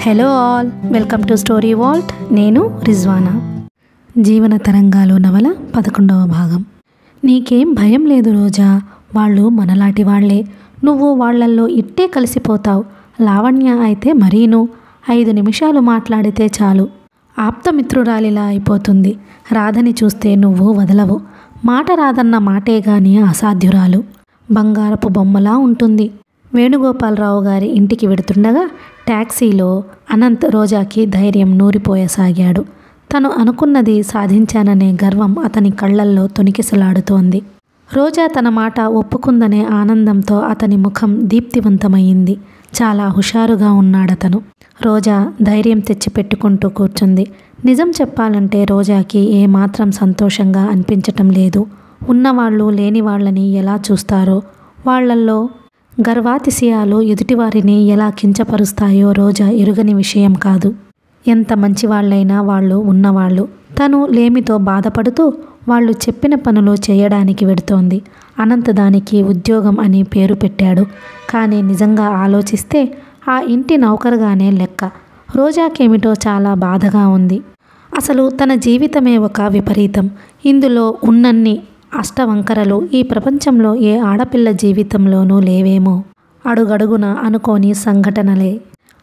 Hello all, welcome to story Walt. నేను రిజ్వానా. జీవన తరంగాలు నవల 11వ భాగం. నీకేం భయం లేదు రోజా, వాళ్ళు మనలాంటి వాళ్లే. నువ్వు వాళ్లల్లో ఇట్టే కలిసిపోతావు. లావణ్య అయితే మరీను 5 నిమిషాలు మాట్లాడితే చాలు ఆప్తమిత్రురాలిలా అయిపోతుంది. రాధని చూస్తే నువ్వు వదలవు. మాట రాదన్న మాటే గాని అసాధ్యురాలు. బంగారపు బొమ్మలా ఉంటుంది. వేణుగోపాలరావు గారి ఇంటికి వెడుతుండగా ట్యాక్సీలో అనంత్ రోజాకి ధైర్యం నూరిపోయసాగాడు. తను అనుకున్నది సాధించాననే గర్వం అతని కళ్ళల్లో తొణికిసలాడుతోంది. రోజా తన మాట ఒప్పుకుందనే ఆనందంతో అతని ముఖం దీప్తివంతమయ్యింది. చాలా హుషారుగా ఉన్నాడతను. రోజా ధైర్యం తెచ్చిపెట్టుకుంటూ కూర్చుంది. నిజం చెప్పాలంటే రోజాకి ఏమాత్రం సంతోషంగా అనిపించటం లేదు. ఉన్నవాళ్ళు లేని వాళ్ళని ఎలా చూస్తారో, వాళ్లల్లో గర్వాతిశయాలు ఎదుటివారిని ఎలా కించపరుస్తాయో రోజా ఎరుగని విషయం కాదు. ఎంత మంచివాళ్లైనా వాళ్ళు ఉన్నవాళ్ళు. తను లేమితో బాధపడుతూ వాళ్ళు చెప్పిన పనులు చేయడానికి వెడుతోంది. అనంత్ దానికి ఉద్యోగం అని పేరు పెట్టాడు. కానీ నిజంగా ఆలోచిస్తే ఆ ఇంటి నౌకరుగానే లెక్క. రోజాకేమిటో చాలా బాధగా ఉంది. అసలు తన జీవితమే ఒక విపరీతం. ఇందులో ఉన్నన్ని అష్టవంకరలు ఈ ప్రపంచంలో ఏ ఆడపిల్ల జీవితంలోనూ లేవేమో. అడుగడుగున అనుకోని సంఘటనలే.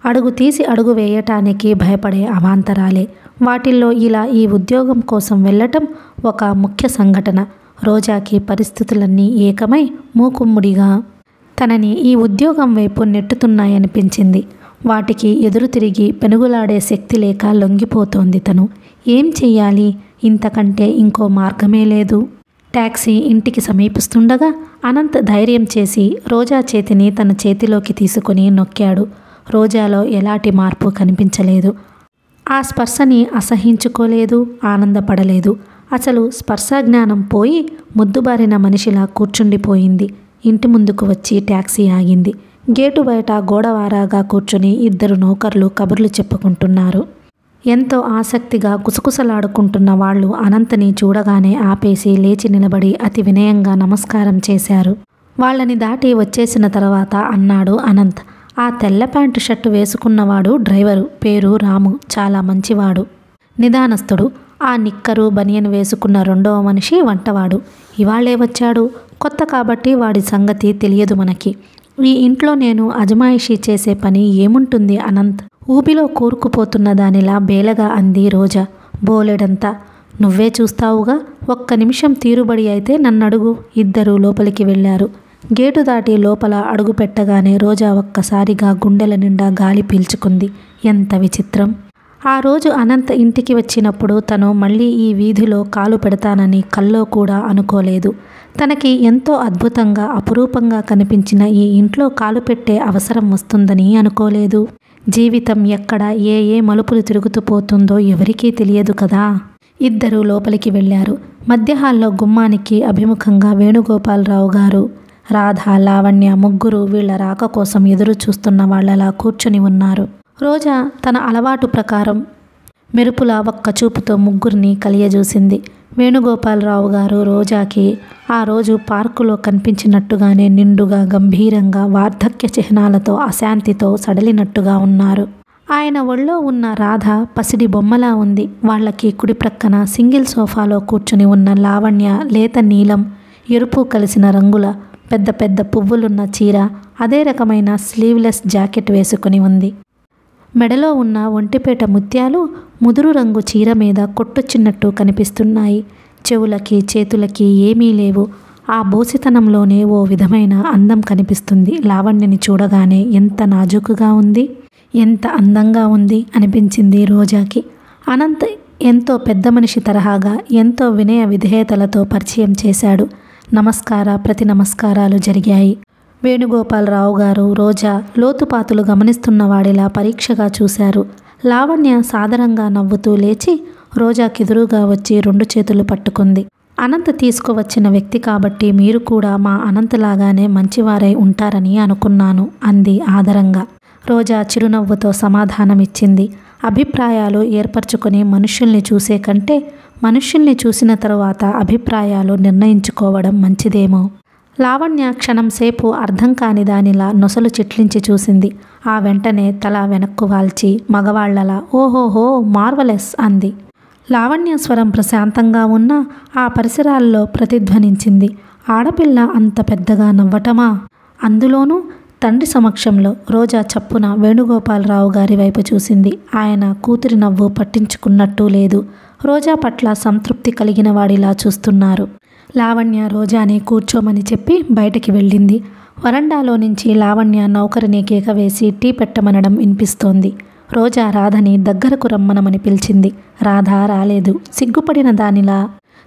అడుగు తీసి అడుగు వేయటానికి భయపడే అవాంతరాలే. వాటిల్లో ఇలా ఈ ఉద్యోగం కోసం వెళ్ళటం ఒక ముఖ్య సంఘటన. రోజాకి పరిస్థితులన్నీ ఏకమై మూకుమ్ముడిగా తనని ఈ ఉద్యోగం వైపు నెట్టుతున్నాయనిపించింది. వాటికి ఎదురు తిరిగి పెనుగులాడే శక్తి లేక లొంగిపోతోంది తను. ఏం చెయ్యాలి? ఇంతకంటే ఇంకో మార్గమే లేదు. ట్యాక్సీ ఇంటికి సమీపిస్తుండగా అనంత్ ధైర్యం చేసి రోజా చేతిని తన చేతిలోకి తీసుకుని నొక్కాడు. రోజాలో ఎలాంటి మార్పు కనిపించలేదు. ఆ స్పర్శని అసహించుకోలేదు, ఆనందపడలేదు. అసలు స్పర్శజ్ఞానం పోయి ముద్దుబారిన మనిషిలా కూర్చుండిపోయింది. ఇంటి ముందుకు వచ్చి ట్యాక్సీ ఆగింది. గేటు బయట గోడవారాగా కూర్చుని 2 నౌకర్లు కబుర్లు చెప్పుకుంటున్నారు. ఎంతో ఆసక్తిగా కుసకుసలాడుకుంటున్న వాళ్ళు అనంత్ని చూడగానే ఆపేసి లేచి నిలబడి అతి వినయంగా నమస్కారం చేశారు. వాళ్ళని దాటి వచ్చేసిన తర్వాత అన్నాడు అనంత్. ఆ తెల్ల ప్యాంటు షర్టు వేసుకున్నవాడు డ్రైవరు. పేరు రాము. చాలా మంచివాడు, నిదానస్తుడు. ఆ నిక్కరు బనియన్ వేసుకున్న 2వ మనిషి వంటవాడు. ఇవాళ్లే వచ్చాడు. కొత్త కాబట్టి వాడి సంగతి తెలియదు మనకి. ఈ ఇంట్లో నేను అజమాయిషీ చేసే పని ఏముంటుంది అనంత్? ఊబిలో కూరుకుపోతున్న దానిలా బేలగా అంది రోజా. బోలెడంతా. నువ్వే చూస్తావుగా. ఒక్క నిమిషం తీరుబడి అయితే నన్నడుగు. 2 లోపలికి వెళ్ళారు. గేటు దాటి లోపల అడుగు పెట్టగానే రోజా ఒక్కసారిగా గుండెల నిండా గాలి పీల్చుకుంది. ఎంత విచిత్రం! ఆ రోజు అనంత్ ఇంటికి వచ్చినప్పుడు తను మళ్ళీ ఈ వీధిలో కాలు పెడతానని కల్లో కూడా అనుకోలేదు. తనకి ఎంతో అద్భుతంగా అపురూపంగా కనిపించిన ఈ ఇంట్లో కాలు పెట్టే అవసరం వస్తుందని అనుకోలేదు. జీవితం ఎక్కడ ఏ మలుపులు తిరుగుతూ పోతుందో ఎవరికీ తెలియదు కదా. 2 లోపలికి వెళ్ళారు. మధ్య హాల్లో గుమ్మానికి అభిముఖంగా వేణుగోపాలరావు గారు, రాధ, లావణ్య ముగ్గురు వీళ్ల రాక కోసం ఎదురు చూస్తున్న వాళ్లలా కూర్చుని ఉన్నారు. రోజా తన అలవాటు ప్రకారం మెరుపులా ఒక్క చూపుతో ముగ్గురిని కలియజూసింది. వేణుగోపాలరావు గారు రోజాకి ఆ రోజు పార్కులో కనిపించినట్టుగానే నిండుగా, గంభీరంగా, వార్ధక్య చిహ్నాలతో, అశాంతితో సడలినట్టుగా ఉన్నారు. ఆయన ఒళ్ళో ఉన్న రాధ పసిడి బొమ్మలా ఉంది. వాళ్ళకి కుడి ప్రక్కన సింగిల్ సోఫాలో కూర్చుని ఉన్న లావణ్య లేత నీలం, ఎరుపు కలిసిన రంగుల పెద్ద పెద్ద పువ్వులున్న చీర, అదే రకమైన స్లీవ్లెస్ జాకెట్ వేసుకుని ఉంది. మెడలో ఉన్న ఒంటిపేట ముత్యాలు ముదురు రంగు చీర మీద కొట్టొచ్చినట్టు కనిపిస్తున్నాయి. చెవులకి, చేతులకి ఏమీ లేవు. ఆ బోసితనంలోనే ఓ విధమైన అందం కనిపిస్తుంది. లావణ్యని చూడగానే ఎంత నాజూకుగా ఉంది, ఎంత అందంగా ఉంది అనిపించింది రోజాకి. అనంత్ ఎంతో పెద్ద మనిషి తరహాగా ఎంతో వినయ విధేయతలతో పరిచయం చేశాడు. ప్రతి నమస్కారాలు జరిగాయి. వేణుగోపాలరావు గారు రోజా లోతుపాతులు గమనిస్తున్నవాడిలా పరీక్షగా చూశారు. లావణ్య సాదరంగా నవ్వుతూ లేచి రోజాకెదురుగా వచ్చి 2 చేతులు పట్టుకుంది. అనంత్ తీసుకువచ్చిన వ్యక్తి కాబట్టి మీరు కూడా మా అనంతలాగానే మంచివారై ఉంటారని అనుకున్నాను అంది ఆదరంగా. రోజా చిరునవ్వుతో సమాధానమిచ్చింది. అభిప్రాయాలు ఏర్పరచుకుని మనుషుల్ని చూసే కంటే మనుషుల్ని చూసిన తరువాత అభిప్రాయాలు నిర్ణయించుకోవడం మంచిదేమో. లావణ్య క్షణం సేపు అర్థం కాని దానిలా నొసలు చిట్లించి చూసింది. ఆ వెంటనే తల వెనక్కు వాల్చి మగవాళ్లలా ఓహోహో మార్వలెస్ అంది. లావణ్య స్వరం ప్రశాంతంగా ఉన్న ఆ పరిసరాల్లో ప్రతిధ్వనించింది. ఆడపిల్ల అంత పెద్దగా నవ్వటమా? అందులోనూ తండ్రి సమక్షంలో. రోజా చప్పున వేణుగోపాలరావు గారి వైపు చూసింది. ఆయన కూతురి నవ్వు పట్టించుకున్నట్టు లేదు. రోజా పట్ల సంతృప్తి కలిగిన వాడిలా చూస్తున్నారు. లావణ్య రోజాని కూర్చోమని చెప్పి బయటికి వెళ్ళింది. వరండాలో నుంచి లావణ్య నౌకరిని కేక వేసి టీ పెట్టమనడం వినిపిస్తోంది. రోజా రాధని దగ్గరకు రమ్మనమని పిలిచింది. రాధ రాలేదు. సిగ్గుపడిన దానిలా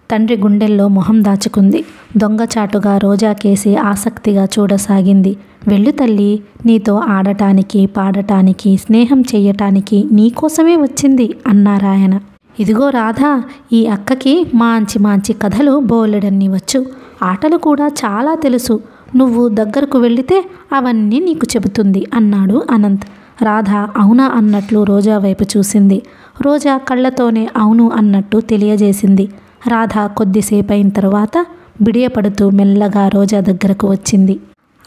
తండ్రి గుండెల్లో మొహం దాచుకుంది. దొంగచాటుగా రోజా కేసి ఆసక్తిగా చూడసాగింది. వెళ్ళు తల్లి, నీతో ఆడటానికి పాడటానికి స్నేహం చెయ్యటానికి నీకోసమే వచ్చింది అన్నారాయన. ఇదిగో రాధా, ఈ అక్కకి మాంచి మాంచి కథలు బోలెడన్ని వచ్చు. ఆటలు కూడా చాలా తెలుసు. నువ్వు దగ్గరకు వెళితే అవన్నీ నీకు చెబుతుంది అన్నాడు అనంత్. రాధ అవునా అన్నట్లు రోజా వైపు చూసింది. రోజా కళ్ళతోనే అవును అన్నట్టు తెలియజేసింది. రాధ కొద్దిసేపైన తరువాత బిడియపడుతూ మెల్లగా రోజా దగ్గరకు వచ్చింది.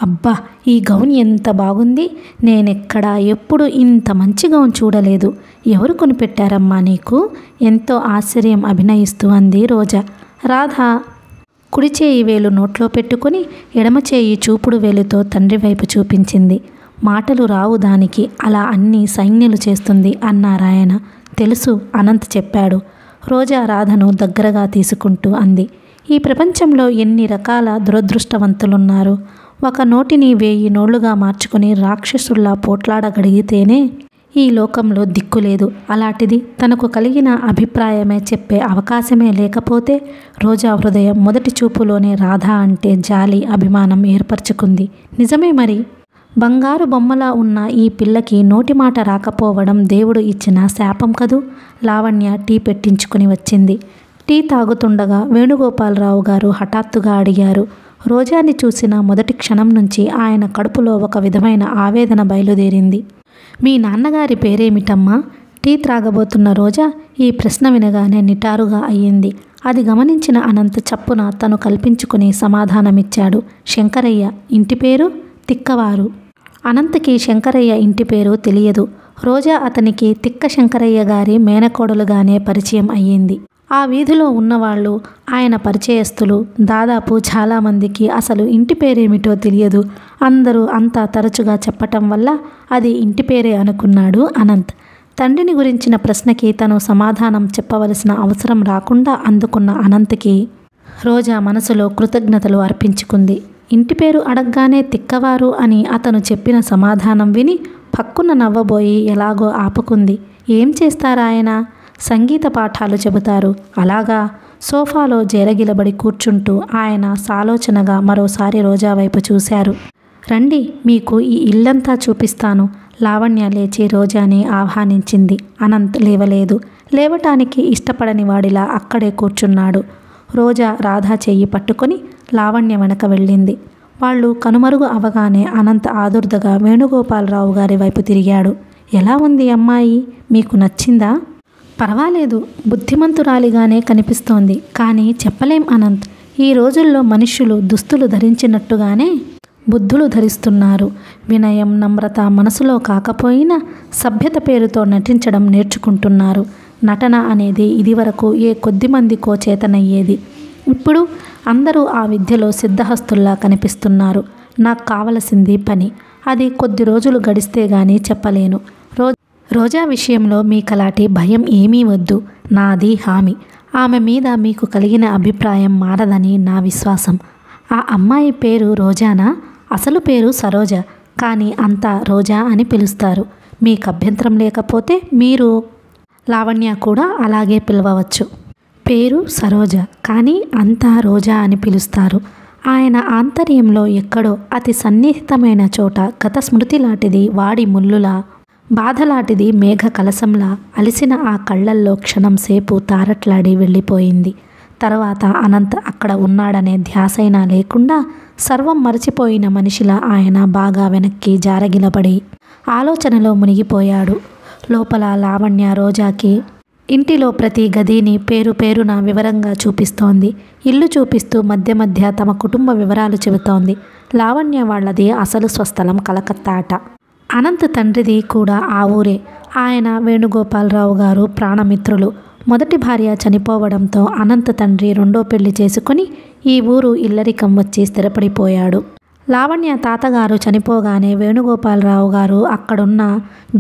అబ్బా, ఈ గౌన్ ఎంత బాగుంది! నేనెక్కడా ఎప్పుడు ఇంత మంచి గౌన్ చూడలేదు. ఎవరు కొనిపెట్టారమ్మా నీకు? ఎంతో ఆశ్చర్యం అభినయిస్తూ అంది రోజా. రాధ కుడి చేయి వేలు నోట్లో పెట్టుకుని ఎడమ చేయి చూపుడు వేలుతో తండ్రి వైపు చూపించింది. మాటలు రావు దానికి, అలా అన్నీ సైన్యలు చేస్తుంది అన్నారాయన. తెలుసు, అనంత్ చెప్పాడు. రోజా రాధను దగ్గరగా తీసుకుంటూ అంది. ఈ ప్రపంచంలో ఎన్ని రకాల దురదృష్టవంతులున్నారు. ఒక నోటిని 1000 నోళ్లుగా మార్చుకుని రాక్షసుల్లా పోట్లాడగలిగితేనే ఈ లోకంలో దిక్కులేదు. అలాంటిది తనకు కలిగిన అభిప్రాయమే చెప్పే అవకాశమే లేకపోతే రోజా హృదయం మొదటి చూపులోనే రాధ అంటే జాలి, అభిమానం ఏర్పరచుకుంది. నిజమే మరి. బంగారు బొమ్మలా ఉన్న ఈ పిల్లకి నోటి మాట రాకపోవడం దేవుడు ఇచ్చిన శాపం కదూ. లావణ్య టీ పెట్టించుకుని వచ్చింది. టీ తాగుతుండగా వేణుగోపాలరావు గారు హఠాత్తుగా అడిగారు. రోజాని చూసిన మొదటి క్షణం నుంచి ఆయన కడుపులో ఒక విధమైన ఆవేదన బయలుదేరింది. మీ నాన్నగారి పేరేమిటమ్మా? టీ త్రాగబోతున్న రోజా ఈ ప్రశ్న వినగానే నిటారుగా అయ్యింది. అది గమనించిన అనంత్ చప్పున తను కల్పించుకుని సమాధానమిచ్చాడు. శంకరయ్య. ఇంటి పేరు? తిక్కవారు. అనంత్కి శంకరయ్య ఇంటి పేరు తెలియదు. రోజా అతనికి తిక్క శంకరయ్య గారి మేనకోడలుగానే పరిచయం అయ్యింది. ఆ వీధిలో ఉన్నవాళ్ళు ఆయన పరిచయస్తులు. దాదాపు చాలామందికి అసలు ఇంటి పేరేమిటో తెలియదు. అందరూ అంతా తరచుగా చెప్పటం వల్ల అది ఇంటి పేరే అనుకున్నాడు అనంత్. తండ్రిని గురించిన ప్రశ్నకి తను సమాధానం చెప్పవలసిన అవసరం రాకుండా అందుకున్న అనంత్కి రోజా మనసులో కృతజ్ఞతలు అర్పించుకుంది. ఇంటి పేరు అడగగానే తిక్కవారు అని అతను చెప్పిన సమాధానం విని పక్కున నవ్వబోయి ఎలాగో ఆపుకుంది. ఏం చేస్తారాయన? సంగీత పాఠాలు చెబుతారు. అలాగా? సోఫాలో జేరగిలబడి కూర్చుంటూ ఆయన సాలోచనగా మరోసారి రోజా వైపు చూశారు. రండి, మీకు ఈ ఇల్లంతా చూపిస్తాను. లావణ్య లేచి రోజాని ఆహ్వానించింది. అనంత్ లేవలేదు. లేవటానికి ఇష్టపడని వాడిలా అక్కడే కూర్చున్నాడు. రోజా రాధా చెయ్యి పట్టుకొని లావణ్య వెనక వెళ్ళింది. వాళ్ళు కనుమరుగు అవగానే అనంత్ ఆదుర్దగా వేణుగోపాలరావు గారి వైపు తిరిగాడు. ఎలా ఉంది అమ్మాయి? మీకు నచ్చిందా? పర్వాలేదు, బుద్ధిమంతురాలిగానే కనిపిస్తోంది. కానీ చెప్పలేం అనంత్. ఈ రోజుల్లో మనుష్యులు దుస్తులు ధరించినట్టుగానే బుద్ధులు ధరిస్తున్నారు. వినయం, నమ్రత మనసులో కాకపోయినా సభ్యత పేరుతో నటించడం నేర్చుకుంటున్నారు. నటన అనేది ఇదివరకు ఏ కొద్దిమందికో చేతనయ్యేది. ఇప్పుడు అందరూ ఆ విద్యలో సిద్ధహస్తుల్లా కనిపిస్తున్నారు. నాకు కావలసింది పని. అది కొద్ది రోజులు గడిస్తే గానీ చెప్పలేను. రోజా విషయంలో మీకలాంటి భయం ఏమీ వద్దు. నాది హామీ. ఆమె మీద మీకు కలిగిన అభిప్రాయం మారదని నా విశ్వాసం. ఆ అమ్మాయి పేరు రోజానా? అసలు పేరు సరోజ. కానీ అంతా రోజా అని పిలుస్తారు. మీకు అభ్యంతరం లేకపోతే మీరు లావణ్య కూడా అలాగే పిలవవచ్చు. పేరు సరోజ, కానీ అంతా రోజా అని పిలుస్తారు. ఆయన ఆంతర్యంలో ఎక్కడో అతి సన్నిహితమైన చోట గత స్మృతి లాంటిది వాడి ముల్లులా, బాధలాంటిది మేఘ కలసంలా అలిసిన ఆ కళ్ళల్లో క్షణం సేపు తారట్లాడి వెళ్ళిపోయింది. తర్వాత అనంత్ అక్కడ ఉన్నాడనే ధ్యాసైనా లేకుండా సర్వం మరచిపోయిన మనిషిలా ఆయన బాగా వెనక్కి జారగిలబడి ఆలోచనలో మునిగిపోయాడు. లోపల లావణ్య రోజాకి ఇంటిలో ప్రతి గదిని పేరు పేరున వివరంగా చూపిస్తోంది. ఇల్లు చూపిస్తూ మధ్య మధ్య తమ కుటుంబ వివరాలు చెబుతోంది. లావణ్య వాళ్ళది అసలు స్వస్థలం కలకత్తా అట. అనంత్ తండ్రిది కూడా ఆ ఊరే. ఆయన వేణుగోపాలరావు గారు ప్రాణమిత్రులు. మొదటి భార్య చనిపోవడంతో అనంత్ తండ్రి రెండో పెళ్లి చేసుకుని ఈ ఊరు ఇల్లరికం వచ్చి స్థిరపడిపోయాడు. లావణ్య తాతగారు చనిపోగానే వేణుగోపాలరావు గారు అక్కడున్న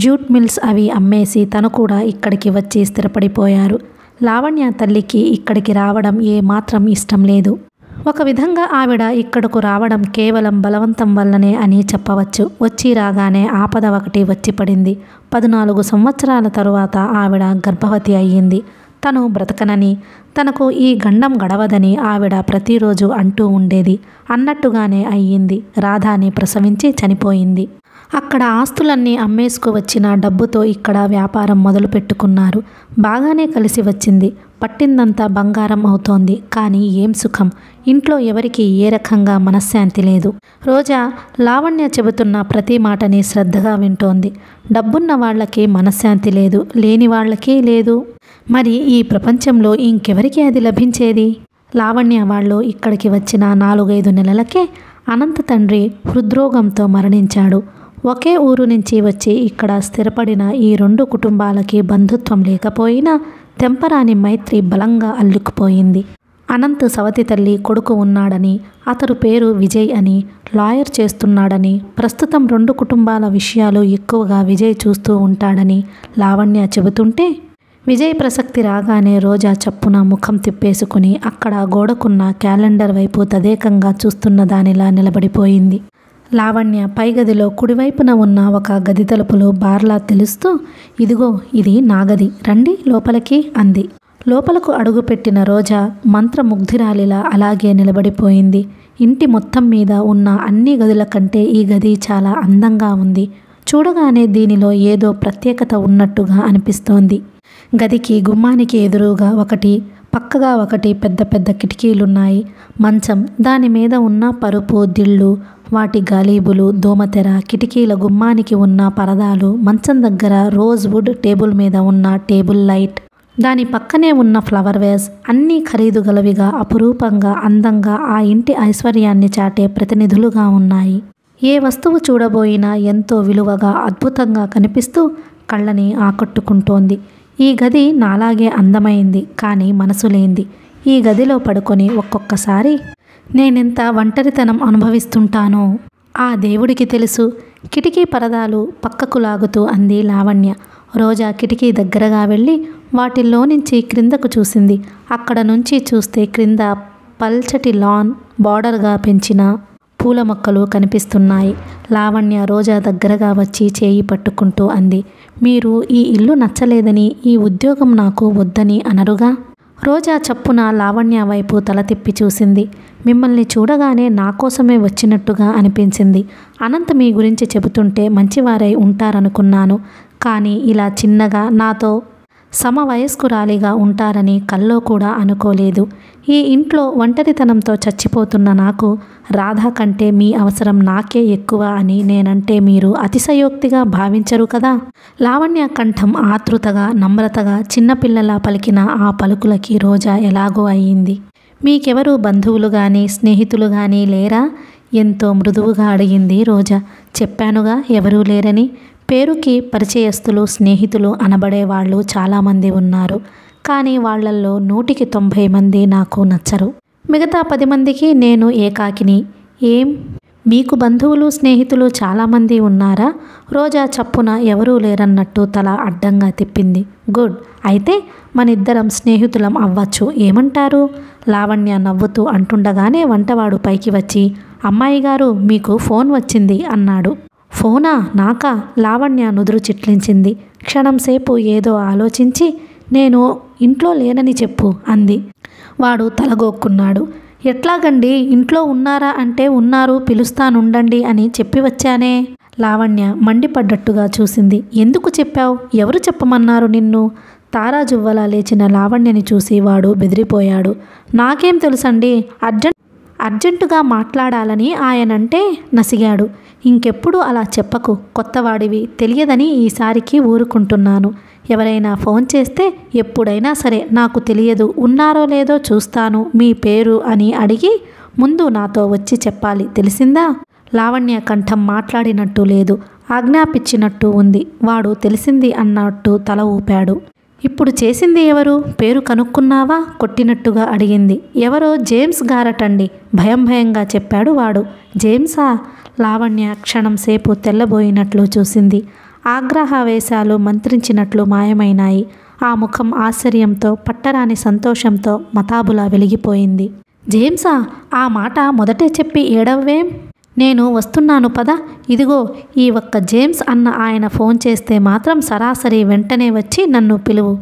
జ్యూట్ మిల్స్ అవి అమ్మేసి తను కూడా ఇక్కడికి వచ్చి స్థిరపడిపోయారు. లావణ్య తల్లికి ఇక్కడికి రావడం ఏమాత్రం ఇష్టం లేదు. ఒక విధంగా ఆవిడ ఇక్కడకు రావడం కేవలం బలవంతం వల్లనే అని చెప్పవచ్చు. వచ్చి రాగానే ఆపద ఒకటి వచ్చి పడింది. 14 సంవత్సరాల తరువాత ఆవిడ గర్భవతి అయ్యింది. తను బ్రతకనని, తనకు ఈ గండం గడవదని ఆవిడ ప్రతిరోజు అంటూ ఉండేది. అన్నట్టుగానే అయ్యింది. రాధాని ప్రసవించి చనిపోయింది. అక్కడ ఆస్తులన్నీ అమ్మేసుకు వచ్చిన డబ్బుతో ఇక్కడ వ్యాపారం మొదలు పెట్టుకున్నారు. బాగానే కలిసి వచ్చింది. పట్టిందంతా బంగారం అవుతోంది. కానీ ఏం సుఖం! ఇంట్లో ఎవరికి ఏ రకంగా మనశ్శాంతి లేదు. రోజా లావణ్య చెబుతున్న ప్రతి మాటని శ్రద్ధగా వింటోంది. డబ్బున్న వాళ్ళకి మనశ్శాంతి లేదు, లేని వాళ్ళకి లేదు. మరి ఈ ప్రపంచంలో ఇంకెవరికి అది లభించేది? లావణ్య వాళ్ళు ఇక్కడికి వచ్చిన 4-5 నెలలకే అనంత్ తండ్రి హృద్రోగంతో మరణించాడు. ఒకే ఊరు నుంచి వచ్చి ఇక్కడ స్థిరపడిన ఈ 2 కుటుంబాలకి బంధుత్వం లేకపోయినా తెంపరాని మైత్రి బలంగా అల్లుకుపోయింది. అనంత్ సవతి తల్లి కొడుకు ఉన్నాడని, అతడు పేరు విజయ్ అని, లాయర్ చేస్తున్నాడని, ప్రస్తుతం 2 కుటుంబాల విషయాలు ఎక్కువగా విజయ్ చూస్తూ ఉంటాడని లావణ్య చెబుతుంటే, విజయ్ ప్రసక్తి రాగానే రోజా చప్పున ముఖం తిప్పేసుకుని అక్కడ గోడకున్న క్యాలెండర్ వైపు తదేకంగా చూస్తున్న దానిలా నిలబడిపోయింది. లావణ్య పై గదిలో కుడివైపున ఉన్న ఒక గది తలుపులు బార్లా తెలుస్తూ, ఇదిగో ఇది నా గది, రండి లోపలికి అంది. లోపలకు అడుగుపెట్టిన రోజా మంత్రముగ్ధురాలిలా అలాగే నిలబడిపోయింది. ఇంటి మొత్తం మీద ఉన్న అన్ని గదుల కంటే ఈ గది చాలా అందంగా ఉంది. చూడగానే దీనిలో ఏదో ప్రత్యేకత ఉన్నట్టుగా అనిపిస్తోంది. గదికి గుమ్మానికి ఎదురుగా ఒకటి, పక్కగా ఒకటి పెద్ద పెద్ద కిటికీలున్నాయి. మంచం, దాని మీద ఉన్న పరుపు దిళ్ళు, వాటి గాలీబులు, దోమతెర, కిటికీల గుమ్మానికి ఉన్న పరదాలు, మంచం దగ్గర రోజ్వుడ్ టేబుల్ మీద ఉన్న టేబుల్ లైట్, దాని పక్కనే ఉన్న ఫ్లవర్ వేస్ అన్నీ ఖరీదు గలవిగా, అపురూపంగా, అందంగా ఆ ఇంటి ఐశ్వర్యాన్ని చాటే ప్రతినిధులుగా ఉన్నాయి. ఏ వస్తువు చూడబోయినా ఎంతో విలువగా, అద్భుతంగా కనిపిస్తూ కళ్ళని ఆకట్టుకుంటోంది. ఈ గది నాలాగే అందమైంది, కానీ మనసు లేంది. ఈ గదిలో పడుకొని ఒక్కొక్కసారి నేనెంత ఒంటరితనం అనుభవిస్తుంటానో ఆ దేవుడికి తెలుసు. కిటికీ పరదాలు పక్కకు లాగుతూ అంది లావణ్య. రోజా కిటికీ దగ్గరగా వెళ్ళి వాటిల్లో నుంచి క్రిందకు చూసింది. అక్కడ నుంచి చూస్తే క్రింద పల్చటి లాన్, బార్డర్గా పెంచిన పూల మొక్కలు కనిపిస్తున్నాయి. లావణ్య రోజా దగ్గరగా వచ్చి చేయి పట్టుకుంటూ అంది, మీరు ఈ ఇల్లు నచ్చలేదని, ఈ ఉద్యోగం నాకు వద్దని అనరుగా? రోజా చప్పున లావణ్య వైపు తల తిప్పి చూసింది. మిమ్మల్ని చూడగానే నా కోసమే వచ్చినట్టుగా అనిపించింది. అనంత్ మీ గురించి చెబుతుంటే మంచివారై ఉంటారనుకున్నాను. కానీ ఇలా చిన్నగా నాతో సమవయస్కురాలిగా ఉంటారని కల్లో కూడా అనుకోలేదు. ఈ ఇంట్లో ఒంటరితనంతో చచ్చిపోతున్న నాకు రాధా కంటే మీ అవసరం నాకే ఎక్కువ అని నేనంటే మీరు అతిశయోక్తిగా భావించరు కదా? లావణ్య కంఠం ఆతృతగా, నమ్రతగా, చిన్నపిల్లలా పలికిన ఆ పలుకులకి రోజా ఎలాగో అయ్యింది. మీకెవరు బంధువులు కానీ స్నేహితులు కానీ లేరా? ఎంతో మృదువుగా అడిగింది రోజా. చెప్పానుగా ఎవరూ లేరని. పేరుకి పరిచయస్తులు, స్నేహితులు అనబడేవాళ్ళు చాలామంది ఉన్నారు. కానీ వాళ్లల్లో 100కి 90 మంది నాకు నచ్చరు. మిగతా 10 మందికి నేను ఏకాకిని. ఏం, మీకు బంధువులు స్నేహితులు చాలామంది ఉన్నారా? రోజా చప్పున ఎవరూ లేరన్నట్టు తల అడ్డంగా తిప్పింది. గుడ్, అయితే మనిద్దరం స్నేహితులం అవ్వచ్చు, ఏమంటారు? లావణ్య నవ్వుతూ అంటుండగానే వంటవాడు పైకి వచ్చి, అమ్మాయి గారు మీకు ఫోన్ వచ్చింది అన్నాడు. ఫోనా? నాకా? లావణ్య నుదురు చిట్లించింది. క్షణంసేపు ఏదో ఆలోచించి, నేను ఇంట్లో లేనని చెప్పు అంది. వాడు తలగొక్కున్నాడు. ఎట్లాగండి, ఇంట్లో ఉన్నారా అంటే ఉన్నారు, పిలుస్తానుండండి అని చెప్పి వచ్చానే. లావణ్య మండిపడ్డట్టుగా చూసింది. ఎందుకు చెప్పావు? ఎవరు చెప్పమన్నారు నిన్ను? తారాజువ్వలా లేచిన లావణ్యని చూసి వాడు బెదిరిపోయాడు. నాకేం తెలుసండి, అర్జెంటుగా మాట్లాడాలని ఆయనంటే నసిగాడు. ఇంకెప్పుడు అలా చెప్పకు, కొత్తవాడివి, తెలియదని ఈసారికి ఊరుకుంటున్నాను. ఎవరైనా ఫోన్ చేస్తే ఎప్పుడైనా సరే నాకు తెలియదు, ఉన్నారో లేదో చూస్తాను, మీ పేరు అని అడిగి ముందు నాతో వచ్చి చెప్పాలి, తెలిసిందా? లావణ్య కంఠం మాట్లాడినట్టు లేదు, ఆజ్ఞాపించినట్టు ఉంది. వాడు తెలిసింది అన్నట్టు తల ఊపాడు. ఇప్పుడు చేసింది ఎవరు? పేరు కనుక్కున్నావా? కొట్టినట్టుగా అడిగింది. ఎవరో జేమ్స్ గారటండి, భయం భయంగా చెప్పాడు వాడు. జేమ్సా? లావణ్య క్షణం సేపు తెల్లబోయినట్లు చూసింది. ఆగ్రహావేశాలు మంత్రించినట్లు మాయమైనాయి. ఆ ముఖం ఆశ్చర్యంతో, పట్టరాని సంతోషంతో మతాబులా వెలిగిపోయింది. జేమ్సా? ఆ మాట మొదటే చెప్పి ఏడవ్వేం? నేను వస్తున్నాను పద. ఇదిగో ఈ ఒక్క జేమ్స్ అన్న ఆయన ఫోన్ చేస్తే మాత్రం సరాసరి వెంటనే వచ్చి నన్ను పిలువు.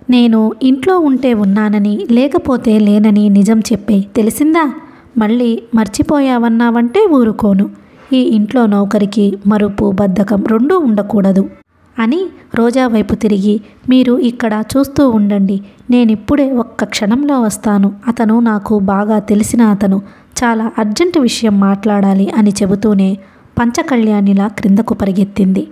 నేను ఇంట్లో ఉంటే ఉన్నానని, లేకపోతే లేనని నిజం చెప్పే, తెలిసిందా? మళ్ళీ మర్చిపోయావన్నావంటే ఊరుకోను. ఈ ఇంట్లో నౌకరికి మరుపు, బద్ధకం రెండూ ఉండకూడదు అని రోజా వైపు తిరిగి, మీరు ఇక్కడ చూస్తూ ఉండండి, నేనిప్పుడే ఒక్క క్షణంలో వస్తాను. అతను నాకు బాగా తెలిసిన అతను, చాలా అర్జెంటు విషయం మాట్లాడాలి అని చెబుతూనే పంచకళ్యాణిలా క్రిందకు పరిగెత్తింది.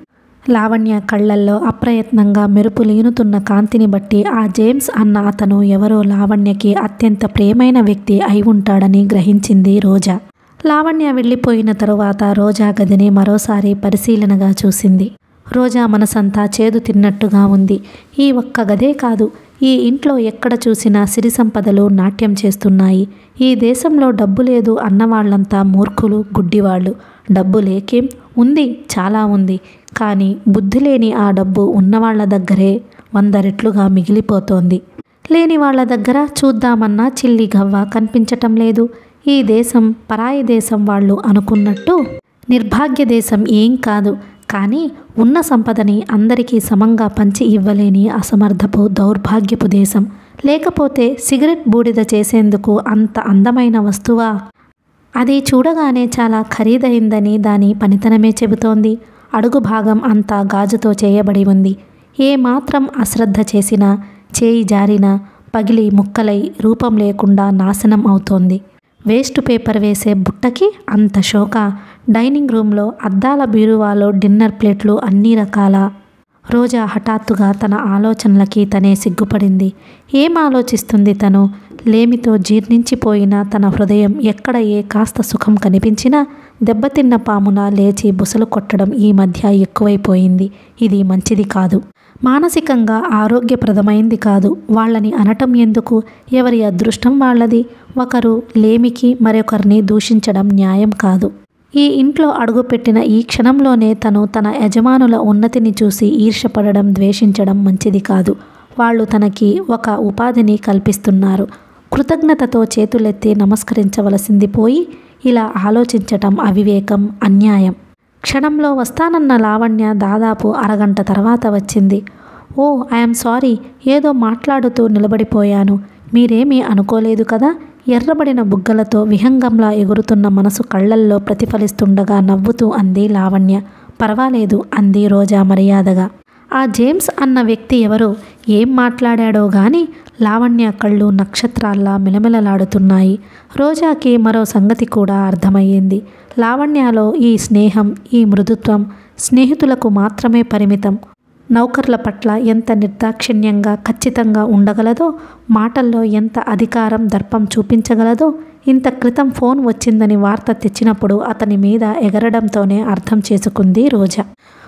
లావణ్య కళ్ళల్లో అప్రయత్నంగా మెరుపులీనుతున్న కాంతిని బట్టి ఆ జేమ్స్ అన్న అతను ఎవరో లావణ్యకి అత్యంత ప్రియమైన వ్యక్తి అయి ఉంటాడని గ్రహించింది రోజా. లావణ్య వెళ్ళిపోయిన తరువాత రోజా గదిని మరోసారి పరిశీలనగా చూసింది. రోజా మనసంతా చేదు తిన్నట్టుగా ఉంది. ఈ ఒక్క గదే కాదు, ఈ ఇంట్లో ఎక్కడ చూసినా సిరి సంపదలు నాట్యం చేస్తున్నాయి. ఈ దేశంలో డబ్బు లేదు అన్నవాళ్లంతా మూర్ఖులు, గుడ్డివాళ్ళు. డబ్బు లేకేం? ఉంది, చాలా ఉంది. కానీ బుద్ధి లేని ఆ డబ్బు ఉన్నవాళ్ల దగ్గరే 100 రెట్లుగా మిగిలిపోతోంది. లేని వాళ్ళ దగ్గర చూద్దామన్నా చిల్లి గవ్వ కనిపించటం లేదు. ఈ దేశం పరాయి దేశం వాళ్ళు అనుకున్నట్టు నిర్భాగ్య దేశం ఏం కాదు. కానీ ఉన్న సంపదని అందరికీ సమంగా పంచి ఇవ్వలేని అసమర్థపు దౌర్భాగ్యపు దేశం. లేకపోతే సిగరెట్ బూడిద చేసేందుకు అంత అందమైన వస్తువా? అది చూడగానే చాలా ఖరీదైందని దాని పనితనమే చెబుతోంది. అడుగు భాగం అంతా గాజుతో చేయబడి ఉంది. ఏ మాత్రం అశ్రద్ధ చేసినా, చేయి జారినా పగిలి ముక్కలై రూపం లేకుండా నాశనం అవుతోంది. వేస్ట్ పేపర్ వేసే బుట్టకి అంత శోక. డైనింగ్ రూమ్లో అద్దాల బీరువాలో డిన్నర్ ప్లేట్లు అన్ని రకాల. రోజా హఠాత్తుగా తన ఆలోచనలకి తనే సిగ్గుపడింది. ఏం ఆలోచిస్తుంది తను? లేమితో జీర్ణించిపోయిన తన హృదయం ఎక్కడ ఏ కాస్త సుఖం కనిపించినా దెబ్బతిన్న పామున లేచి బుసలు కొట్టడం ఈ మధ్య ఎక్కువైపోయింది. ఇది మంచిది కాదు. మానసికంగా ఆరోగ్యప్రదమైంది కాదు. వాళ్ళని అనటం ఎందుకు? ఎవరి అదృష్టం వాళ్ళది. ఒకరు లేమికి మరొకరిని దూషించడం న్యాయం కాదు. ఈ ఇంట్లో అడుగుపెట్టిన ఈ క్షణంలోనే తను తన యజమానుల ఉన్నతిని చూసి ఈర్ష్యపడడం, ద్వేషించడం మంచిది కాదు. వాళ్ళు తనకి ఒక ఉపాధిని కల్పిస్తున్నారు. కృతజ్ఞతతో చేతులెత్తి నమస్కరించవలసింది పోయి ఇలా ఆలోచించటం అవివేకం, అన్యాయం. క్షణంలో వస్తానన్న లావణ్య దాదాపు అరగంట తర్వాత వచ్చింది. ఓ ఐఎమ్ సారీ, ఏదో మాట్లాడుతూ నిలబడిపోయాను. మీరేమీ అనుకోలేదు కదా? ఎర్రబడిన బుగ్గలతో విహంగంలా ఎగురుతున్న మనసు కళ్ళల్లో ప్రతిఫలిస్తుండగా నవ్వుతూ అంది లావణ్య. పర్వాలేదు అంది రోజా మర్యాదగా. ఆ జేమ్స్ అన్న వ్యక్తి ఎవరో, ఏం మాట్లాడాడో గాని లావణ్య కళ్ళు నక్షత్రాల్లా మిలమిలలాడుతున్నాయి. రోజాకి మరో సంగతి కూడా అర్థమయ్యింది. లావణ్యలో ఈ స్నేహం, ఈ మృదుత్వం స్నేహితులకు మాత్రమే పరిమితం. నౌకర్ల పట్ల ఎంత నిర్దాక్షిణ్యంగా, ఖచ్చితంగా ఉండగలదో, మాటల్లో ఎంత అధికారం, దర్పం చూపించగలదో ఇంత క్రితం ఫోన్ వచ్చిందని వార్త తెచ్చినప్పుడు అతని మీద ఎగరడంతోనే అర్థం చేసుకుంది రోజా.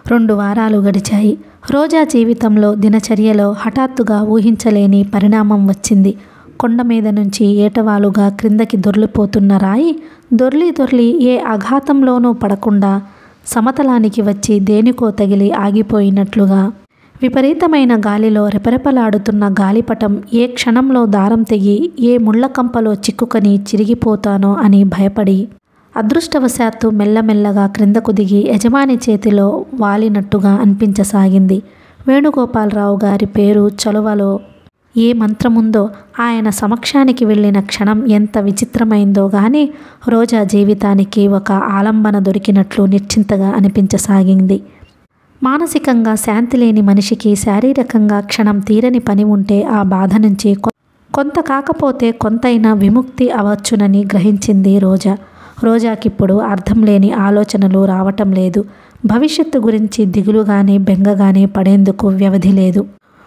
2 వారాలు గడిచాయి. రోజా జీవితంలో, దినచర్యలో హఠాత్తుగా ఊహించలేని పరిణామం వచ్చింది. కొండ మీద నుంచి ఏటవాలుగా క్రిందకి దొర్లిపోతున్న రాయి దొర్లి ఏ అఘాతంలోనూ పడకుండా సమతలానికి వచ్చి దేనికో తగిలి ఆగిపోయినట్లుగా, విపరీతమైన గాలిలో రెపరెపలాడుతున్న గాలిపటం ఏ క్షణంలో దారం తెగి ఏ ముళ్ళకంపలో చిక్కుకొని చిరిగిపోతానో అని భయపడి అదృష్టవశాత్తు మెల్లమెల్లగా క్రిందకు దిగి యజమాని చేతిలో వాలినట్టుగా అనిపించసాగింది. వేణుగోపాలరావు గారి పేరు చలువలో ఏ మంత్రముందో ఆయన సమక్షానికి వెళ్ళిన క్షణం ఎంత విచిత్రమైందో గాని రోజా జీవితానికి ఒక ఆలంబన దొరికినట్లు నిశ్చింతగా అనిపించసాగింది. మానసికంగా శాంతి లేని మనిషికి శారీరకంగా క్షణం తీరని పని ఉంటే ఆ బాధ నుంచి కొంత కాకపోతే కొంతైనా విముక్తి అవచ్చునని గ్రహించింది రోజా. రోజాకిప్పుడు అర్థం లేని ఆలోచనలు రావటం లేదు. భవిష్యత్తు గురించి దిగులుగానే బెంగగానే పడేందుకు వ్యవధి లేదు.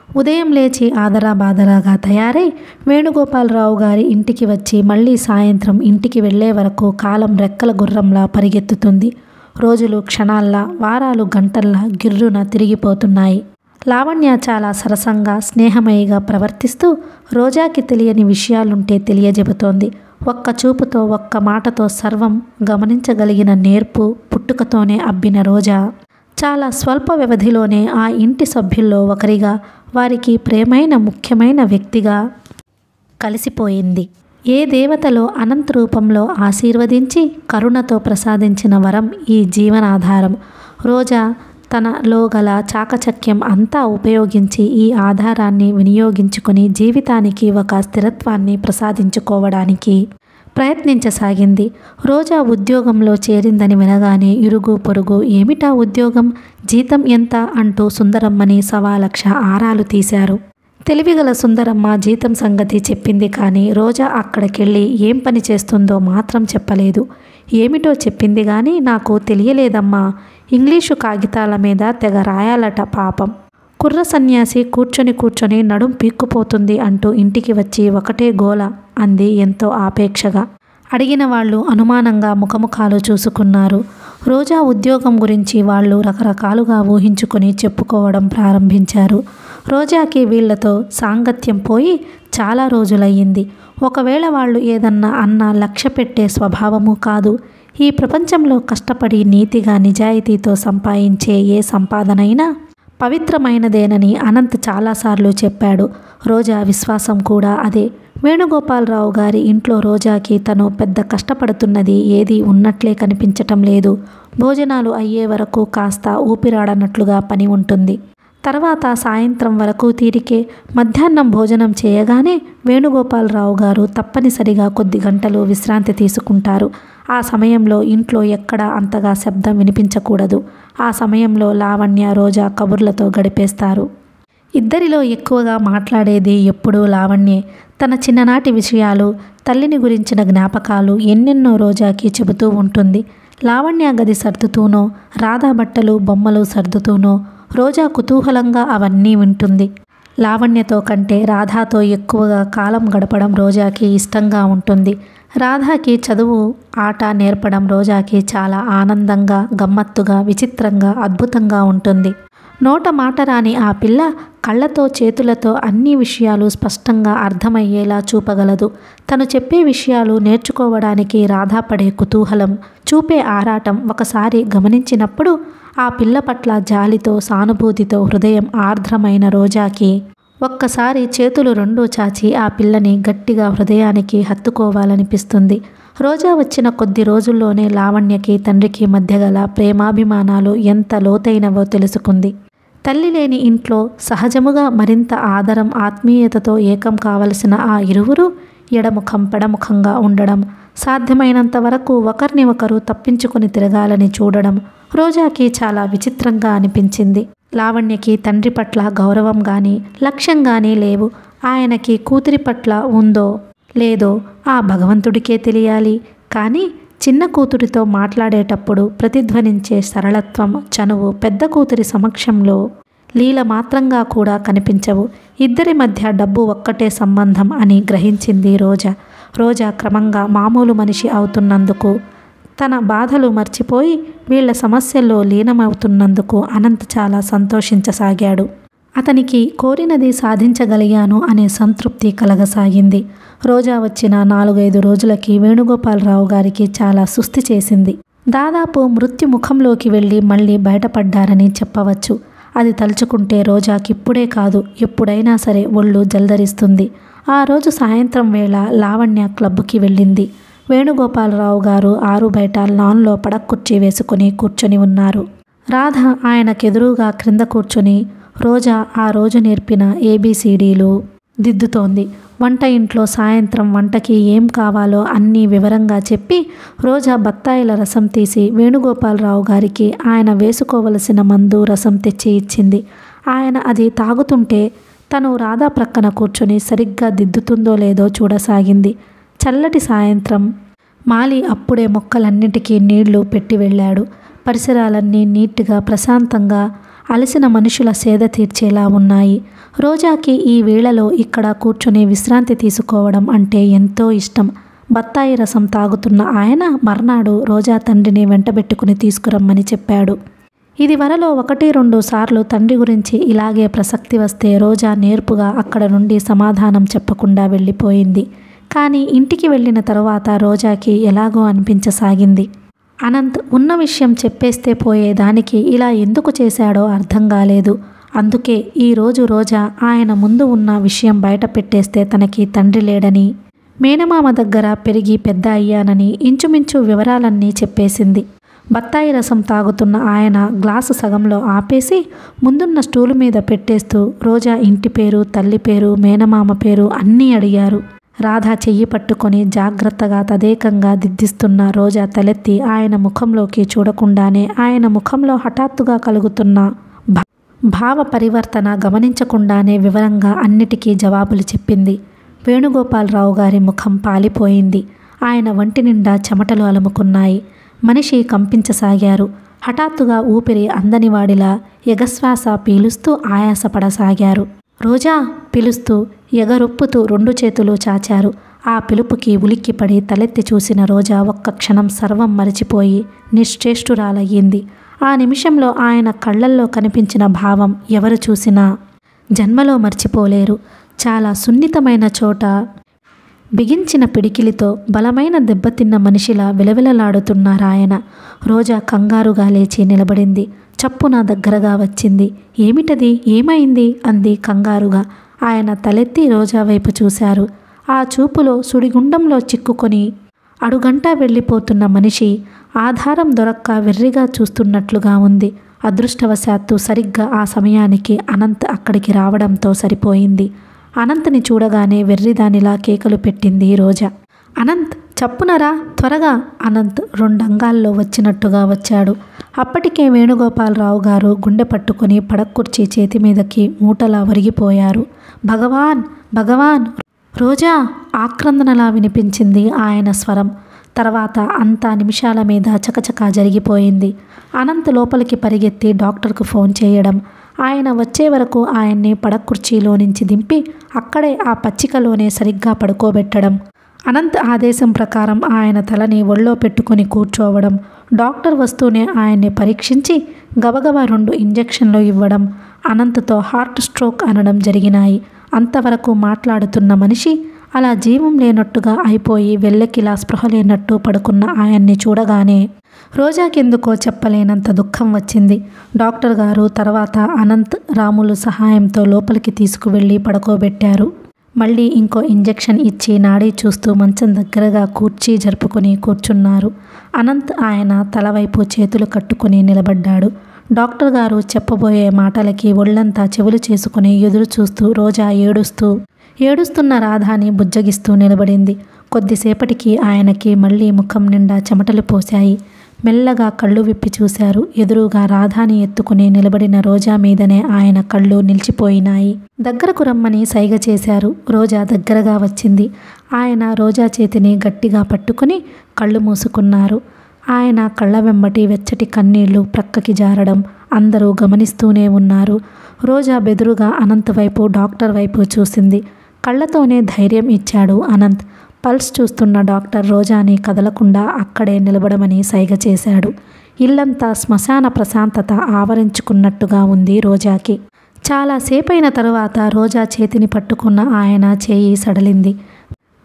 ఉదయం లేచి ఆదరాబాదరాగా తయారై వేణుగోపాలరావు గారి ఇంటికి వచ్చి మళ్ళీ సాయంత్రం ఇంటికి వెళ్లే వరకు కాలం రెక్కల గుర్రంలా పరిగెత్తుతుంది. రోజులు క్షణాల్లా, వారాలు గంటల్లా గిర్రున తిరిగిపోతున్నాయి. లావణ్య చాలా సరసంగా, స్నేహమయిగా ప్రవర్తిస్తూ రోజాకి తెలియని విషయాలుంటే తెలియజెబుతోంది. ఒక్క చూపుతో, ఒక్క మాటతో సర్వం గమనించగలిగిన నేర్పు పుట్టుకతోనే అబ్బిన రోజా చాలా స్వల్ప వ్యవధిలోనే ఆ ఇంటి సభ్యుల్లో ఒకరిగా, వారికి ప్రేమైన ముఖ్యమైన వ్యక్తిగా కలిసిపోయింది. ఏ దేవతలో అనంత రూపంలో ఆశీర్వదించి కరుణతో ప్రసాదించిన వరం ఈ జీవనాధారం. రోజా తనలో గల చాకచక్యం అంతా ఉపయోగించి ఈ ఆధారాన్ని వినియోగించుకొని జీవితానికి ఒక స్థిరత్వాన్ని ప్రసాదించుకోవడానికి ప్రయత్నించసాగింది. రోజా ఉద్యోగంలో చేరిందని వినగానే ఇరుగు పొరుగు ఏమిటా ఉద్యోగం, జీతం ఎంత అంటూ సుందరమ్మని 1,00,000 ఆరాలు తీశారు. తెలివిగల సుందరమ్మ జీతం సంగతి చెప్పింది కానీ రోజా అక్కడికెళ్ళి ఏం పని చేస్తుందో మాత్రం చెప్పలేదు. ఏమిటో చెప్పింది కానీ నాకు తెలియలేదమ్మా, ఇంగ్లీషు కాగితాల మీద తెగ రాయాలట పాపం. కుర్ర సన్యాసి కూర్చొని నడుం పీక్కుపోతుంది అంటూ ఇంటికి వచ్చి ఒకటే గోల అంది ఎంతో ఆపేక్షగా. అడిగిన వాళ్ళు అనుమానంగా ముఖముఖాలు చూసుకున్నారు. రోజా ఉద్యోగం గురించి వాళ్ళు రకరకాలుగా ఊహించుకొని చెప్పుకోవడం ప్రారంభించారు. రోజాకి వీళ్లతో సాంగత్యం పోయి చాలా రోజులయ్యింది. ఒకవేళ వాళ్ళు ఏదన్నా అన్నా లక్ష్య పెట్టే స్వభావము కాదు. ఈ ప్రపంచంలో కష్టపడి నీతిగా నిజాయితీతో సంపాదించే ఏ సంపాదనైనా పవిత్రమైనదేనని అనంత్ చాలాసార్లు చెప్పాడు. రోజా విశ్వాసం కూడా అదే. వేణుగోపాలరావు గారి ఇంట్లో రోజాకి తను పెద్ద కష్టపడుతున్నది ఏదీ ఉన్నట్లే కనిపించటం లేదు. భోజనాలు అయ్యే వరకు కాస్త ఊపిరాడనట్లుగా పని ఉంటుంది. తర్వాత సాయంత్రం వరకు తీరికే. మధ్యాహ్నం భోజనం చేయగానే వేణుగోపాలరావు గారు తప్పనిసరిగా కొద్ది గంటలు విశ్రాంతి తీసుకుంటారు. ఆ సమయంలో ఇంట్లో ఎక్కడా అంతగా శబ్దం వినిపించకూడదు. ఆ సమయంలో లావణ్య, రోజా కబుర్లతో గడిపేస్తారు. ఇద్దరిలో ఎక్కువగా మాట్లాడేది ఎప్పుడూ లావణ్యే. తన చిన్ననాటి విషయాలు, తల్లిని గురించిన జ్ఞాపకాలు ఎన్నెన్నో రోజాకి చెబుతూ ఉంటుంది. లావణ్య గది సర్దుతూనో, రాధా బట్టలు బొమ్మలు సర్దుతూనో రోజా కుతూహలంగా అవన్నీ వింటుంది. లావణ్యతో కంటే రాధాతో ఎక్కువగా కాలం గడపడం రోజాకి ఇష్టంగా ఉంటుంది. రాధాకి చదువు, ఆట నేర్పడం రోజాకి చాలా ఆనందంగా, గమ్మత్తుగా, విచిత్రంగా, అద్భుతంగా ఉంటుంది. నోట మాట రాని ఆ పిల్ల కళ్ళతో, చేతులతో అన్ని విషయాలు స్పష్టంగా అర్థమయ్యేలా చూపగలదు. తను చెప్పే విషయాలు నేర్చుకోవడానికి రాధా పడే కుతూహలం, చూపే ఆరాటం ఒకసారి గమనించినప్పుడు ఆ పిల్ల పట్ల జాలితో, సానుభూతితో హృదయం ఆర్ద్రమైన రోజాకి ఒక్కసారి చేతులు రెండూ చాచి ఆ పిల్లని గట్టిగా హృదయానికి హత్తుకోవాలనిపిస్తుంది. రోజా వచ్చిన కొద్ది రోజుల్లోనే లావణ్యకి తండ్రికి మధ్య గల ప్రేమాభిమానాలు ఎంత లోతైనవో తెలుసుకుంది. తల్లి లేని ఇంట్లో సహజముగా మరింత ఆదరం, ఆత్మీయతతో ఏకం కావలసిన ఆ ఇరువురు ఎడముఖం పెడముఖంగా ఉండడం, సాధ్యమైనంత వరకు ఒకరిని ఒకరు తప్పించుకొని తిరగాలని చూడడం రోజాకి చాలా విచిత్రంగా అనిపించింది. లావణ్యకి తండ్రి పట్ల గౌరవం కానీ, లక్ష్యం కానీ లేవు. ఆయనకి కూతురి పట్ల ఉందో లేదో ఆ భగవంతుడికే తెలియాలి. కానీ చిన్న కూతురితో మాట్లాడేటప్పుడు ప్రతిధ్వనించే సరళత్వం, చనువు పెద్ద కూతురి సమక్షంలో లీల మాత్రంగా కూడా కనిపించవు. ఇద్దరి మధ్య డబ్బు ఒక్కటే సంబంధం అని గ్రహించింది రోజా. రోజా క్రమంగా మామూలు మనిషి అవుతున్నందుకు, తన బాధలు మర్చిపోయి వీళ్ల సమస్యల్లో లీనమవుతున్నందుకు అనంత్ చాలా సంతోషించసాగాడు. అతనికి కోరినది సాధించగలిగాను అనే సంతృప్తి కలగసాగింది. రోజా వచ్చిన 4-5 రోజులకి వేణుగోపాలరావు గారికి చాలా సుస్థి చేసింది. దాదాపు మృత్యు ముఖంలోకి వెళ్ళి మళ్ళీ బయటపడ్డారని చెప్పవచ్చు. అది తలుచుకుంటే రోజాకిప్పుడే కాదు, ఎప్పుడైనా సరే ఒళ్ళు జల్దరిస్తుంది. ఆ రోజు సాయంత్రం వేళ లావణ్య క్లబ్కి వెళ్ళింది. వేణుగోపాలరావు గారు ఆరు బయట లాన్లో పడక్కుర్చీ వేసుకుని కూర్చొని ఉన్నారు. రాధ ఆయనకెదురుగా క్రింద కూర్చొని రోజా ఆ రోజు నేర్పిన ABCDలు దిద్దుతోంది. వంట ఇంట్లో సాయంత్రం వంటకి ఏం కావాలో అన్నీ వివరంగా చెప్పి రోజా బత్తాయిల రసం తీసి వేణుగోపాలరావు గారికి ఆయన వేసుకోవలసిన మందు, రసం తెచ్చి ఇచ్చింది. ఆయన అది తాగుతుంటే తను రాధా ప్రక్కన కూర్చొని సరిగ్గా దిద్దుతుందో లేదో చూడసాగింది. చల్లటి సాయంత్రం. మాలి అప్పుడే మొక్కలన్నిటికీ నీళ్లు పెట్టి వెళ్ళాడు. పరిసరాలన్నీ నీట్గా ప్రశాంతంగా అలసిన మనుషుల సేద తీర్చేలా ఉన్నాయి. రోజాకి ఈ వేళలో ఇక్కడ కూర్చొని విశ్రాంతి తీసుకోవడం అంటే ఎంతో ఇష్టం. బత్తాయి రసం తాగుతున్న ఆయన మర్నాడు రోజా తండ్రిని వెంటబెట్టుకుని తీసుకురమ్మని చెప్పాడు. ఇది వరలో 1-2 సార్లు తండ్రి గురించి ఇలాగే ప్రసక్తి వస్తే రోజా నేర్పుగా అక్కడ నుండి సమాధానం చెప్పకుండా వెళ్ళిపోయింది. కానీ ఇంటికి వెళ్ళిన తరువాత రోజాకి ఎలాగో అనిపించసాగింది. అనంత్ ఉన్న విషయం చెప్పేస్తే పోయేదానికి ఇలా ఎందుకు చేశాడో అర్థం కాలేదు. అందుకే ఈరోజు రోజా ఆయన ముందు ఉన్న విషయం బయట పెట్టేస్తే తనకి తండ్రి లేడని, మేనమామ దగ్గర పెరిగి పెద్ద అయ్యానని ఇంచుమించు వివరాలన్నీ చెప్పేసింది. బత్తాయి రసం తాగుతున్న ఆయన గ్లాసు సగంలో ఆపేసి ముందున్న స్టూలు మీద పెట్టేస్తూ రోజా ఇంటి పేరు, తల్లి పేరు, మేనమామ పేరు అన్నీ అడిగారు. రాధ చెయ్యి పట్టుకొని జాగ్రత్తగా తదేకంగా దిద్దిస్తున్న రోజా తలెత్తి ఆయన ముఖంలోకి చూడకుండానే ఆయన ముఖంలో హఠాత్తుగా కలుగుతున్న భావ పరివర్తన గమనించకుండానే వివరంగా అన్నిటికీ జవాబులు చెప్పింది. వేణుగోపాలరావు గారి ముఖం పాలిపోయింది. ఆయన వంటి నిండా చెమటలు అలుముకున్నాయి. మనిషి కంపించసాగారు. హఠాత్తుగా ఊపిరి అందనివాడిలా ఎగశ్వాస పీలుస్తూ ఆయాసపడసాగారు. రోజా పిలుస్తూ ఎగరొప్పుతూ 2 చేతులు చాచారు. ఆ పిలుపుకి ఉలిక్కిపడి తలెత్తి చూసిన రోజా ఒక్క క్షణం సర్వం మరిచిపోయి నిశ్చేష్టురాలయ్యింది. ఆ నిమిషంలో ఆయన కళ్ళల్లో కనిపించిన భావం ఎవరు చూసినా జన్మలో మర్చిపోలేరు. చాలా సున్నితమైన చోట బిగించిన పిడికిలితో బలమైన దెబ్బతిన్న మనిషిలా విలవిలలాడుతున్నారాయన. రోజా కంగారుగా లేచి నిలబడింది. చప్పున దగ్గరగా వచ్చింది. ఏమిటది, ఏమైంది అంది కంగారుగా. ఆయన తలెత్తి రోజా వైపు చూశారు. ఆ చూపులో సుడిగుండంలో చిక్కుకొని అడుగంటా వెళ్ళిపోతున్న మనిషి ఆధారం దొరక్క వెర్రిగా చూస్తున్నట్లుగా ఉంది. అదృష్టవశాత్తు సరిగ్గా ఆ సమయానికి అనంత్ అక్కడికి రావడంతో సరిపోయింది. అనంత్ని చూడగానే వెర్రిదానిలా కేకలు పెట్టింది రోజా. అనంత్, చప్పునరా, త్వరగా! అనంత్ 2 అంగాల్లో వచ్చినట్టుగా వచ్చాడు. అప్పటికే వేణుగోపాలరావు గారు గుండె పట్టుకుని పడక్కుర్చీ చేతి మీదకి మూటలా ఒరిగిపోయారు. భగవాన్, భగవాన్! రోజా! ఆక్రందనలా వినిపించింది ఆయన స్వరం. తర్వాత అంతా నిమిషాల మీద చకచకా జరిగిపోయింది. అనంత్ లోపలికి పరిగెత్తి డాక్టర్కు ఫోన్ చేయడం, ఆయన వచ్చే వరకు ఆయన్ని పడకుర్చీలో నుంచి దింపి అక్కడే ఆ పచ్చికలోనే సరిగ్గా పడుకోబెట్టడం, అనంత్ ఆదేశం ప్రకారం ఆయన తలని ఒళ్ళో పెట్టుకుని కూర్చోవడం, డాక్టర్ వస్తూనే ఆయన్ని పరీక్షించి గబగబా 2 ఇంజెక్షన్లు ఇవ్వడం, అనంత్తో హార్ట్ స్ట్రోక్ అనడం జరిగినాయి. అంతవరకు మాట్లాడుతున్న మనిషి అలా జీవం లేనట్టుగా అయిపోయి వెల్లకిలా స్పృహ లేనట్టు పడుకున్న ఆయన్ని చూడగానే రోజాకెందుకో చెప్పలేనంత దుఃఖం వచ్చింది. డాక్టర్ గారు తర్వాత అనంత్, రాములు సహాయంతో లోపలికి తీసుకువెళ్ళి పడుకోబెట్టారు. మళ్ళీ ఇంకో ఇంజెక్షన్ ఇచ్చి నాడీ చూస్తూ మంచం దగ్గరగా కూర్చీ జరుపుకొని కూర్చున్నారు. అనంత్ ఆయన తలవైపు చేతులు కట్టుకుని నిలబడ్డాడు. డాక్టర్ గారు చెప్పబోయే మాటలకి ఒళ్ళంతా చెవులు చేసుకుని ఎదురు చూస్తూ రోజా ఏడుస్తున్న రాధాని బుజ్జగిస్తూ నిలబడింది. కొద్దిసేపటికి ఆయనకి మళ్ళీ ముఖం నిండా చెమటలు పోశాయి. మెల్లగా కళ్ళు విప్పి చూశారు. ఎదురుగా రాధాని ఎత్తుకుని నిలబడిన రోజా మీదనే ఆయన కళ్ళు నిలిచిపోయినాయి. దగ్గరకు రమ్మని సైగ చేశారు. రోజా దగ్గరగా వచ్చింది. ఆయన రోజా చేతిని గట్టిగా పట్టుకుని కళ్ళు మూసుకున్నారు. ఆయన కళ్ళ వెంబటి వెచ్చటి కన్నీళ్లు ప్రక్కకి జారడం అందరూ గమనిస్తూనే ఉన్నారు. రోజా బెదురుగా అనంత్ వైపు, డాక్టర్ వైపు చూసింది. కళ్ళతోనే ధైర్యం ఇచ్చాడు అనంత్. పల్స్ చూస్తున్న డాక్టర్ రోజాని కదలకుండా అక్కడే నిలబడమని సైగ చేశాడు. ఇల్లంతా శ్మశాన ప్రశాంతత ఆవరించుకున్నట్టుగా ఉంది రోజాకి. చాలాసేపైన తరువాత రోజా చేతిని పట్టుకున్న ఆయన చేయి సడలింది.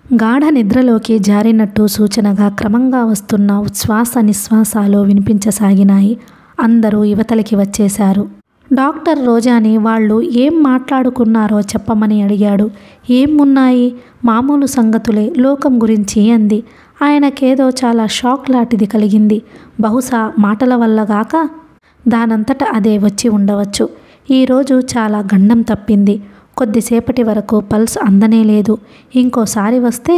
గాఢ నిద్రలోకి జారినట్టు సూచనగా క్రమంగా వస్తున్న ఉచ్ఛ్వాస నిశ్వాసాలు వినిపించసాగినాయి. అందరూ యువతలకి వచ్చేశారు. డాక్టర్ రోజాని వాళ్ళు ఏం మాట్లాడుకున్నారో చెప్పమని అడిగాడు. ఏం ఉన్నాయి, మామూలు సంగతులే, లోకం గురించి అంది. ఆయనకేదో చాలా షాక్ లాంటిది కలిగింది. బహుశా మాటల వల్ల గాక దానంతట అదే వచ్చి ఉండవచ్చు. ఈరోజు చాలా గండం తప్పింది. కొద్దిసేపటి వరకు పల్స్ అందనే లేదు. ఇంకోసారి వస్తే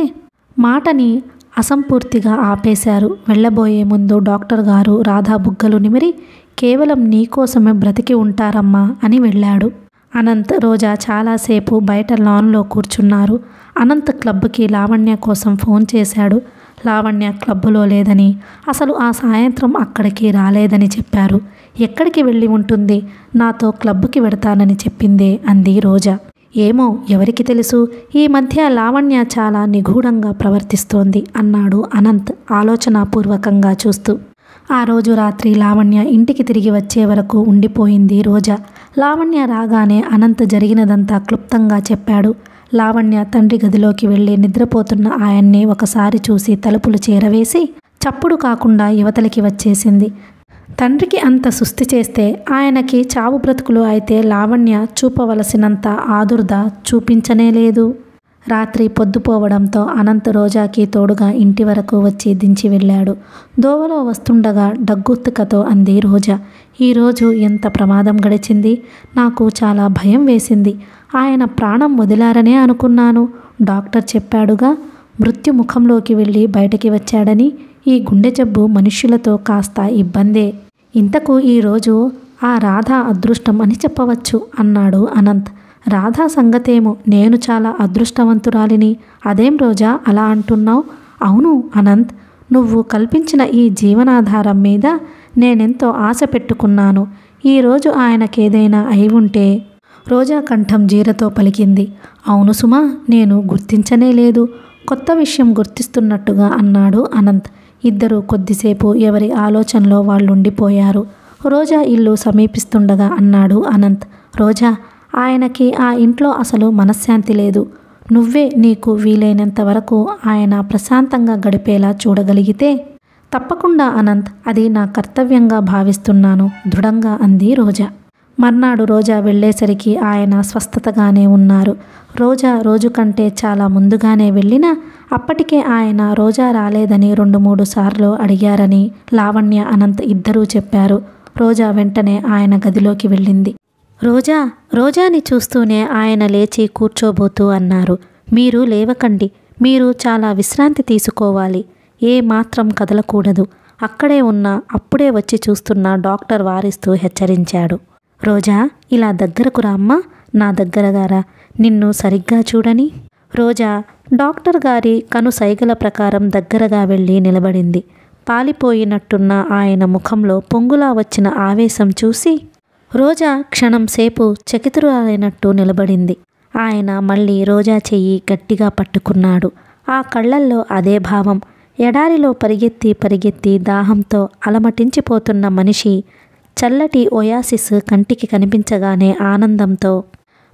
మాటని అసంపూర్తిగా ఆపేశారు. వెళ్ళబోయే ముందు డాక్టర్ గారు రాధా బుగ్గలు నిమిరి, కేవలం నీకోసమే బ్రతికి ఉంటారమ్మా అని వెళ్ళాడు. అనంత్, రోజా చాలాసేపు బయట లాన్లో కూర్చున్నారు. అనంత్ క్లబ్కి లావణ్య కోసం ఫోన్ చేశాడు. లావణ్య క్లబ్బులో లేదని, అసలు ఆ సాయంత్రం అక్కడికి రాలేదని చెప్పారు. ఎక్కడికి వెళ్ళి ఉంటుంది? నాతో క్లబ్కి వెడతానని చెప్పిందే అంది రోజా. ఏమో, ఎవరికి తెలుసు. ఈ మధ్య లావణ్య చాలా నిగూఢంగా ప్రవర్తిస్తోంది అన్నాడు అనంత్ ఆలోచనాపూర్వకంగా చూస్తూ. ఆ రోజు రాత్రి లావణ్య ఇంటికి తిరిగి వచ్చే వరకు ఉండిపోయింది రోజా. లావణ్య రాగానే అనంత్ జరిగినదంతా క్లుప్తంగా చెప్పాడు. లావణ్య తండ్రి గదిలోకి వెళ్ళి నిద్రపోతున్న ఆయన్ని ఒకసారి చూసి తలుపులు చేరవేసి చప్పుడు కాకుండా యువతలికి వచ్చేసింది. తండ్రికి అంత సుస్థి చేస్తే ఆయనకి చావు బ్రతుకులు అయితే లావణ్య చూపవలసినంత ఆదుర్ద చూపించనేలేదు. రాత్రి పొద్దుపోవడంతో అనంత్ రోజాకి తోడుగా ఇంటి వరకు వచ్చి దించి వెళ్ళాడు. దోవలో వస్తుండగా డగ్గుత్తుకతో అంది రోజా. ఈరోజు ఎంత ప్రమాదం గడిచింది. నాకు చాలా భయం వేసింది. ఆయన ప్రాణం వదిలారనే అనుకున్నాను. డాక్టర్ చెప్పాడుగా, మృత్యు ముఖంలోకి వెళ్ళి బయటికి వచ్చాడని. ఈ గుండె జబ్బు మనుష్యులతో కాస్త ఇబ్బందే. ఇంతకు ఈరోజు ఆ రాధ అదృష్టం అని చెప్పవచ్చు అన్నాడు అనంత్. రాధా సంగతేమో, నేను చాలా అదృష్టవంతురాలిని. అదేం రోజా అలా అంటున్నావు? అవును అనంత్, నువ్వు కల్పించిన ఈ జీవనాధారం మీద నేనెంతో ఆశ పెట్టుకున్నాను. ఈరోజు ఆయనకేదైనా అయి ఉంటే. రోజా కంఠం జీరతో పలికింది. అవును సుమా, నేను గుర్తించనే లేదు. కొత్త విషయం గుర్తిస్తున్నట్టుగా అన్నాడు అనంత్. ఇద్దరూ కొద్దిసేపు ఎవరి ఆలోచనలో వాళ్ళుండిపోయారు. రోజా ఇల్లు సమీపిస్తుండగా అన్నాడు అనంత్. రోజా, ఆయనకి ఆ ఇంట్లో అసలు మనశ్శాంతి లేదు. నువ్వే నీకు వీలైనంత వరకు ఆయన ప్రశాంతంగా గడిపేలా చూడగలిగితే. తప్పకుండా అనంత్, అది నా కర్తవ్యంగా భావిస్తున్నాను దృఢంగా అంది రోజా. మర్నాడు రోజా వెళ్ళేసరికి ఆయన స్వస్థతగానే ఉన్నారు. రోజా రోజు కంటే చాలా ముందుగానే వెళ్ళినా అప్పటికే ఆయన రోజా రాలేదని 2-3 సార్లు అడిగారని లావణ్య అనంత్ ఇద్దరూ చెప్పారు. రోజా వెంటనే ఆయన గదిలోకి వెళ్ళింది. రోజాని చూస్తూనే ఆయన లేచి కూర్చోబోతూ అన్నారు. మీరు లేవకండి. మీరు చాలా విశ్రాంతి తీసుకోవాలి. ఏ మాత్రం కదలకూడదు. అక్కడే ఉన్నా అప్పుడే వచ్చి చూస్తున్న డాక్టర్ వారిస్తూ హెచ్చరించాడు. రోజా, ఇలా దగ్గరకు రామ్మా, నా దగ్గరగా రా, నిన్ను సరిగ్గా చూడని. రోజా డాక్టర్ గారి కను సైగల ప్రకారం దగ్గరగా వెళ్ళి నిలబడింది. పాలిపోయినట్టున్న ఆయన ముఖంలో పొంగులా వచ్చిన ఆవేశం చూసి రోజా క్షణం సేపు చకితురాలైనట్టు నిలబడింది. ఆయన మళ్ళీ రోజా చెయ్యి గట్టిగా పట్టుకున్నాడు. ఆ కళ్ళల్లో అదే భావం. ఎడారిలో పరిగెత్తి దాహంతో అలమటించిపోతున్న మనిషి చల్లటి ఒయాసిస్ కంటికి కనిపించగానే ఆనందంతో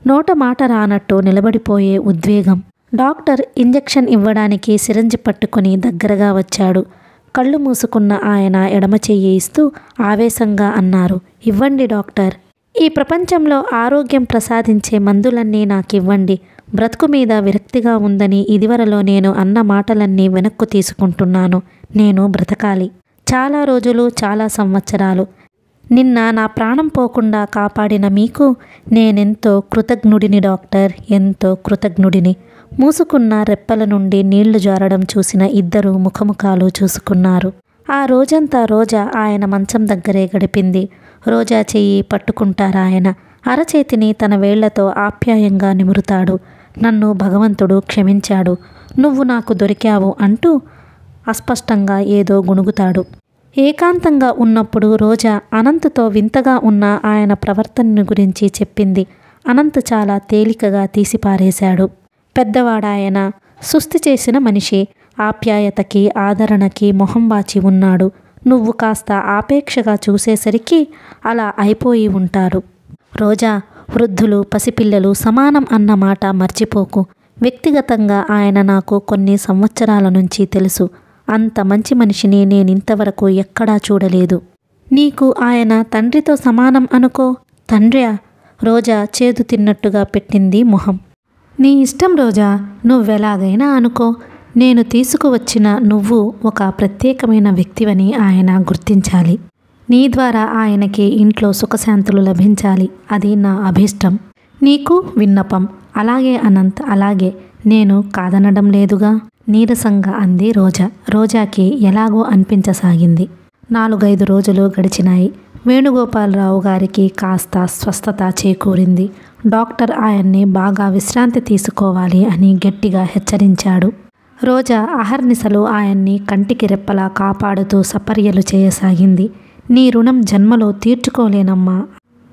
నోట మాట రానట్టు నిలబడిపోయే ఉద్వేగం. డాక్టర్ ఇంజెక్షన్ ఇవ్వడానికి సిరంజి పట్టుకుని దగ్గరగా వచ్చాడు. కళ్ళు మూసుకున్న ఆయన ఎడమ చెయ్యి ఇస్తూ ఆవేశంగా అన్నారు. ఇవ్వండి డాక్టర్. ఈ ప్రపంచంలో ఆరోగ్యం ప్రసాదించే మందులన్నీ నాకివ్వండి. బ్రతుకు మీద విరక్తిగా ఉందని ఇదివరలో నేను అన్న మాటలన్నీ వెనక్కు తీసుకుంటున్నాను. నేను బ్రతకాలి. చాలా రోజులు, చాలా సంవత్సరాలు. నిన్న నా ప్రాణం పోకుండా కాపాడిన మీకు నేనెంతో కృతజ్ఞుడిని డాక్టర్, ఎంతో కృతజ్ఞుడిని. మూసుకున్న రెప్పల నుండి నీళ్లు జారడం చూసిన ఇద్దరు ముఖముఖాలు చూసుకున్నారు. ఆ రోజంతా రోజా ఆయన మంచం దగ్గరే గడిపింది. రోజా చెయ్యి పట్టుకుంటారాయన. అరచేతిని తన వేళ్లతో ఆప్యాయంగా నిమురుతాడు. నన్ను భగవంతుడు క్షమించాడు. నువ్వు నాకు దొరికావు అంటూ అస్పష్టంగా ఏదో గుణుగుతాడు. ఏకాంతంగా ఉన్నప్పుడు రోజా అనంత్తో వింతగా ఉన్న ఆయన ప్రవర్తనను గురించి చెప్పింది. అనంత్ చాలా తేలికగా తీసిపారేశాడు. పెద్దవాడాయన, సుస్థి చేసిన మనిషి, ఆప్యాయతకి ఆదరణకి మొహం వాచి ఉన్నాడు. నువ్వు కాస్త ఆపేక్షగా చూసేసరికి అలా అయిపోయి ఉంటారు. రోజా, వృద్ధులు పసిపిల్లలు సమానం అన్న మాట మర్చిపోకు. వ్యక్తిగతంగా ఆయన నాకు కొన్ని సంవత్సరాల నుంచి తెలుసు. అంత మంచి మనిషిని నేనింతవరకు ఎక్కడా చూడలేదు. నీకు ఆయన తండ్రితో సమానం అనుకో. తండ్రియా? రోజా చేదు తిన్నట్టుగా పెట్టింది మొహం. నీ ఇష్టం రోజా, నువ్వెలాగైనా అనుకో. నేను తీసుకువచ్చిన నువ్వు ఒక ప్రత్యేకమైన వ్యక్తివని ఆయన గుర్తించాలి. నీ ద్వారా ఆయనకి ఇంట్లో సుఖశాంతులు లభించాలి. అది నా అభీష్టం. నీకు విన్నపం. అలాగే అనంత్, అలాగే. నేను కాదనడం లేదుగా. నీరసంగా అంది రోజా. రోజాకి ఎలాగో అనిపించసాగింది. 4-5 రోజులు గడిచినాయి. వేణుగోపాలరావు గారికి కాస్త స్వస్థత చేకూరింది. డాక్టర్ ఆయన్ని బాగా విశ్రాంతి తీసుకోవాలి అని గట్టిగా హెచ్చరించాడు. రోజా అహర్నిశలు ఆయన్ని కంటికి రెప్పలా కాపాడుతూ సపర్యలు చేయసాగింది. నీ రుణం జన్మలో తీర్చుకోలేనమ్మా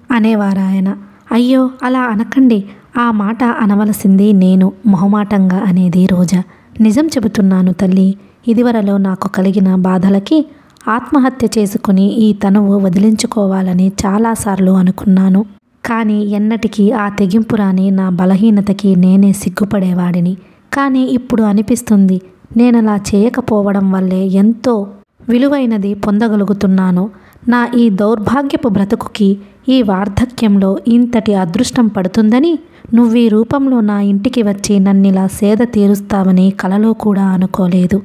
అనేవారాయన. అయ్యో అలా అనకండి, ఆ మాట అనవలసింది నేను, మొహమాటంగా అనేది రోజా. నిజం చెబుతున్నాను తల్లి, ఇదివరలో నాకు కలిగిన బాధలకి ఆత్మహత్య చేసుకుని ఈ తనువు వదిలించుకోవాలని చాలాసార్లు అనుకున్నాను. కానీ ఎన్నటికీ ఆ తెగింపు రాని నా బలహీనతకి నేనే సిగ్గుపడేవాడిని. కానీ ఇప్పుడు అనిపిస్తుంది, నేనలా చేయకపోవడం వల్లే ఎంతో విలువైనది పొందగలుగుతున్నాను. నా ఈ దౌర్భాగ్యపు బ్రతుకుకి ఈ వార్ధక్యంలో ఇంతటి అదృష్టం పడుతుందని నువ్వీ రూపంలో నా ఇంటికి వచ్చి నన్నిలా సేద తీరుస్తావని కలలో కూడా అనుకోలేదు.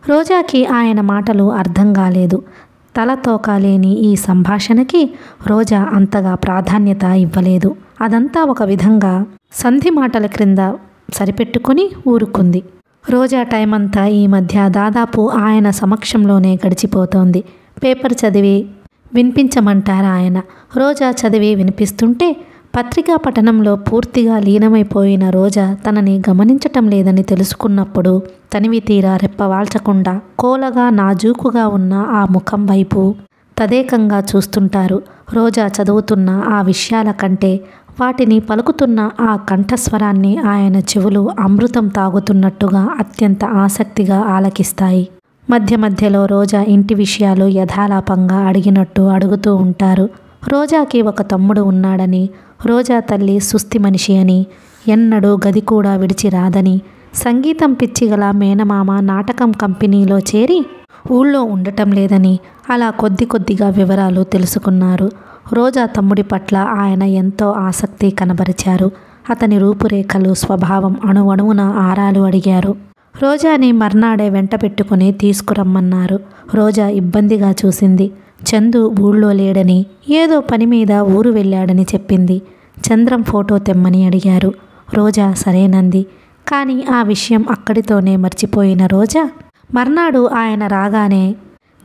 రోజాకి ఆయన మాటలు అర్థం కాలేదు. తలతోకాలేని ఈ సంభాషణకి రోజా అంతగా ప్రాధాన్యత ఇవ్వలేదు. అదంతా ఒక విధంగా సంధి మాటల క్రింద సరిపెట్టుకుని ఊరుకుంది. రోజా టైం అంతా ఈ మధ్య దాదాపు ఆయన సమక్షంలోనే గడిచిపోతోంది. పేపర్ చదివి వినిపించమంటారు ఆయన. రోజా చదివి వినిపిస్తుంటే పత్రికా పఠనంలో పూర్తిగా లీనమైపోయిన రోజా తనని గమనించటం లేదని తెలుసుకున్నప్పుడు తనివి తీరా రెప్పవాల్చకుండా కోలగా నాజూకుగా ఉన్న ఆ ముఖం వైపు తదేకంగా చూస్తుంటారు. రోజా చదువుతున్న ఆ విషయాల కంటే వాటిని పలుకుతున్న ఆ కంఠస్వరాన్ని ఆయన చెవులు అమృతం తాగుతున్నట్టుగా అత్యంత ఆసక్తిగా ఆలకిస్తాయి. మధ్య మధ్యలో రోజా ఇంటి విషయాలు యథాలాపంగా అడిగినట్టు అడుగుతూ ఉంటారు. రోజాకి ఒక తమ్ముడు ఉన్నాడని, రోజా తల్లి సుస్థి మనిషి అని, ఎన్నడూ గది కూడా విడిచి రాదని, సంగీతం పిచ్చిగల మేనమామ నాటకం కంపెనీలో చేరి ఊళ్ళో ఉండటం లేదని, అలా కొద్ది కొద్దిగా వివరాలు తెలుసుకున్నారు. రోజా తమ్ముడి పట్ల ఆయన ఎంతో ఆసక్తి కనబరిచారు. అతని రూపురేఖలు, స్వభావం అణువణువున ఆరాలు అడిగారు. రోజాని మర్నాడే వెంట పెట్టుకుని తీసుకురమ్మన్నారు. రోజా ఇబ్బందిగా చూసింది. చందు ఊళ్ళో లేడని, ఏదో పని మీద ఊరు వెళ్ళాడని చెప్పింది. చంద్రం ఫోటో తెమ్మని అడిగారు. రోజా సరేనంది. కానీ ఆ విషయం అక్కడితోనే మర్చిపోయిన రోజా మర్నాడు ఆయన రాగానే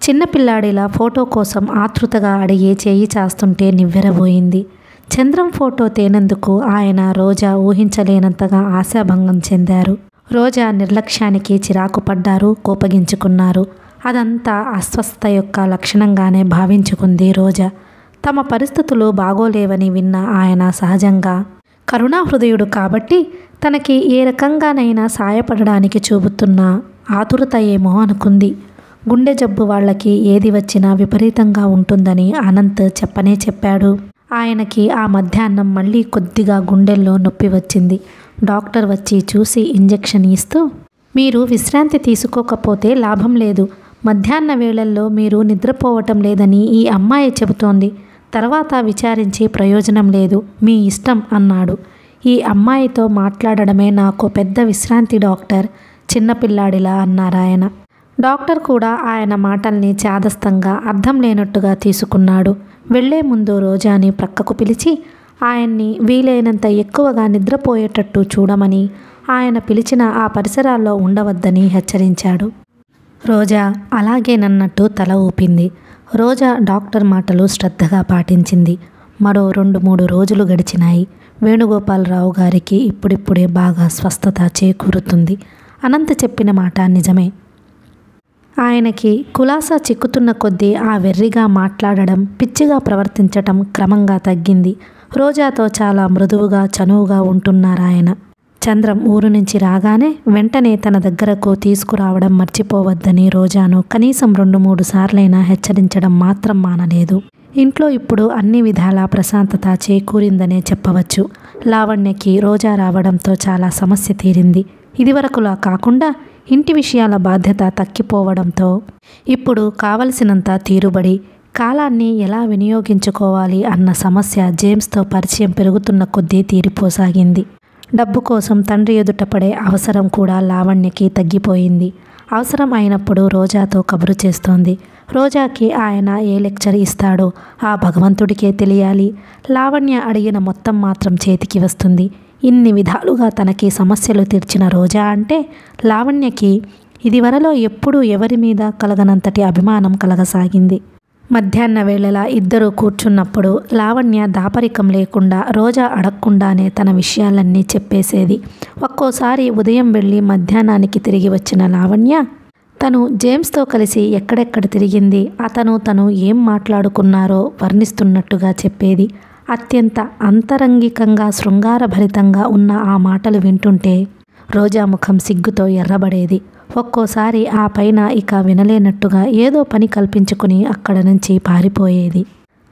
చిన్నపిల్లాడిలా ఫోటో కోసం ఆతృతగా అడిగి చేయి చాస్తుంటే నివ్వెరబోయింది. చంద్రం ఫోటో తేనందుకు ఆయన రోజా ఊహించలేనంతగా ఆశాభంగం చెందారు. రోజా నిర్లక్ష్యానికి చిరాకు పడ్డారు, కోపగించుకున్నారు. అదంతా అస్వస్థత యొక్క లక్షణంగానే భావించుకుంది రోజా. తమ పరిస్థితులు బాగోలేవని విన్న ఆయన సహజంగా కరుణాహృదయుడు కాబట్టి తనకి ఏ రకంగానైనా సాయపడడానికి చూపుతున్న ఆతురత ఏమో అనుకుంది. గుండె జబ్బు వాళ్ళకి ఏది వచ్చినా విపరీతంగా ఉంటుందని అనంత్ చెప్పనే చెప్పాడు. ఆయనకి ఆ మధ్యాహ్నం మళ్ళీ కొద్దిగా గుండెల్లో నొప్పి వచ్చింది. డాక్టర్ వచ్చి చూసి ఇంజెక్షన్ ఇస్తూ, మీరు విశ్రాంతి తీసుకోకపోతే లాభం లేదు, మధ్యాహ్న వేళల్లో మీరు నిద్రపోవటం లేదని ఈ అమ్మాయి చెబుతోంది, తర్వాత విచారించి ప్రయోజనం లేదు, మీ ఇష్టం అన్నాడు. ఈ అమ్మాయితో మాట్లాడడమే నాకు పెద్ద విశ్రాంతి డాక్టర్, చిన్నపిల్లాడిలా అన్నారాయన. డాక్టర్ కూడా ఆయన మాటల్ని చాదస్తంగా అర్థం లేనట్టుగా తీసుకున్నాడు. వెళ్లే ముందు రోజాని ప్రక్కకు పిలిచి ఆయన్ని వీలైనంత ఎక్కువగా నిద్రపోయేటట్టు చూడమని, ఆయన పిలిచిన ఆ పరిసరాల్లో ఉండవద్దని హెచ్చరించాడు. రోజా అలాగేనన్నట్టు తల ఊపింది. రోజా డాక్టర్ మాటలు శ్రద్ధగా పాటించింది. మరో 2-3 రోజులు గడిచినాయి. వేణుగోపాలరావు గారికి ఇప్పుడిప్పుడే బాగా స్వస్థత చేకూరుతుంది. అనంత్ చెప్పిన మాట నిజమే. ఆయనకి కులాసా చిక్కుతున్న కొద్దీ ఆ వెర్రిగా మాట్లాడడం, పిచ్చిగా ప్రవర్తించటం క్రమంగా తగ్గింది. రోజాతో చాలా మృదువుగా, చనువుగా ఉంటున్నారాయన. చంద్రం ఊరు నుంచి రాగానే వెంటనే తన దగ్గరకు తీసుకురావడం మర్చిపోవద్దని రోజాను కనీసం 2-3 సార్లైనా హెచ్చరించడం మాత్రం మానలేదు. ఇంట్లో ఇప్పుడు అన్ని విధాలా ప్రశాంతత చేకూరిందనే చెప్పవచ్చు. లావణ్యకి రోజా రావడంతో చాలా సమస్య తీరింది. ఇదివరకులా కాకుండా ఇంటి విషయాల బాధ్యత తక్కిపోవడంతో ఇప్పుడు కావలసినంత తీరుబడి, కాలాన్ని ఎలా వినియోగించుకోవాలి అన్న సమస్య జేమ్స్తో పరిచయం పెరుగుతున్న కొద్దీ తీరిపోసాగింది. డబ్బు కోసం తండ్రి ఎదుట పడే అవసరం కూడా లావణ్యకి తగ్గిపోయింది. అవసరం అయినప్పుడు రోజాతో కబురు చేస్తోంది. రోజాకి ఆయన ఏ లెక్చర్ ఇస్తాడో ఆ భగవంతుడికే తెలియాలి. లావణ్య అడిగిన మొత్తం మాత్రం చేతికి వస్తుంది. ఇన్ని విధాలుగా తనకి సమస్యలు తీర్చిన రోజా అంటే లావణ్యకి ఇదివరలో ఎప్పుడూ ఎవరి మీద కలగనంతటి అభిమానం కలగసాగింది. మధ్యాహ్న వేళలా ఇద్దరూ కూర్చున్నప్పుడు లావణ్య దాపరికం లేకుండా రోజా అడగకుండానే తన విషయాలన్నీ చెప్పేసేది. ఒక్కోసారి ఉదయం వెళ్ళి మధ్యాహ్నానికి తిరిగి వచ్చిన లావణ్య తను జేమ్స్తో కలిసి ఎక్కడెక్కడ తిరిగింది, తను ఏం మాట్లాడుకున్నారో వర్ణిస్తున్నట్టుగా చెప్పేది. అత్యంత అంతరంగికంగా శృంగారభరితంగా ఉన్న ఆ మాటలు వింటుంటే రోజా ముఖం సిగ్గుతో ఎర్రబడేది. ఒక్కోసారి ఆ పైన ఇక వినలేనట్టుగా ఏదో పని కల్పించుకుని అక్కడ నుంచి పారిపోయేది.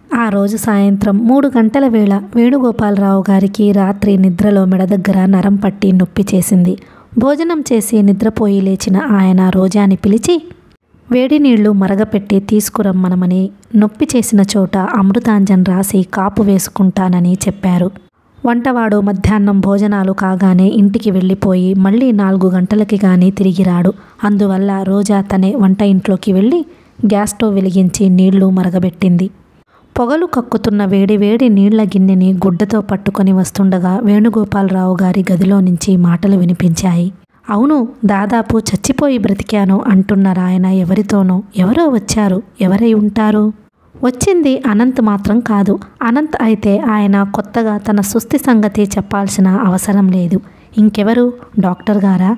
ఆ రోజు సాయంత్రం 3 గంటల వేళ వేణుగోపాలరావు గారికి రాత్రి నిద్రలో మెడ దగ్గర నరం పట్టి నొప్పి చేసింది. భోజనం చేసి నిద్రపోయి లేచిన ఆయన రోజాని పిలిచి వేడి నీళ్లు మరగపెట్టి తీసుకురమ్మనమని, నొప్పి చేసిన చోట అమృతాంజన్ రాసి కాపు వేసుకుంటానని చెప్పారు. వంటవాడు మధ్యాహ్నం భోజనాలు కాగానే ఇంటికి వెళ్ళిపోయి మళ్ళీ 4 గంటలకి కానీ తిరిగి రాడు. అందువల్ల రోజా తనే వంట ఇంట్లోకి వెళ్ళి గ్యాస్ స్టవ్ వెలిగించి నీళ్లు మరగబెట్టింది. పొగలు కక్కుతున్న వేడివేడి నీళ్ల గిన్నెని గుడ్డతో పట్టుకొని వస్తుండగా వేణుగోపాలరావు గారి గదిలో నుంచి మాటలు వినిపించాయి. అవును, దాదాపు చచ్చిపోయి బ్రతికాను అంటున్నారాయన ఎవరితోనో. ఎవరో వచ్చారు. ఎవరై ఉంటారు? వచ్చింది అనంత్ మాత్రం కాదు. అనంత్ అయితే ఆయన కొత్తగా తన సుస్థి సంగతి చెప్పాల్సిన అవసరం లేదు. ఇంకెవరు? డాక్టర్ గారా?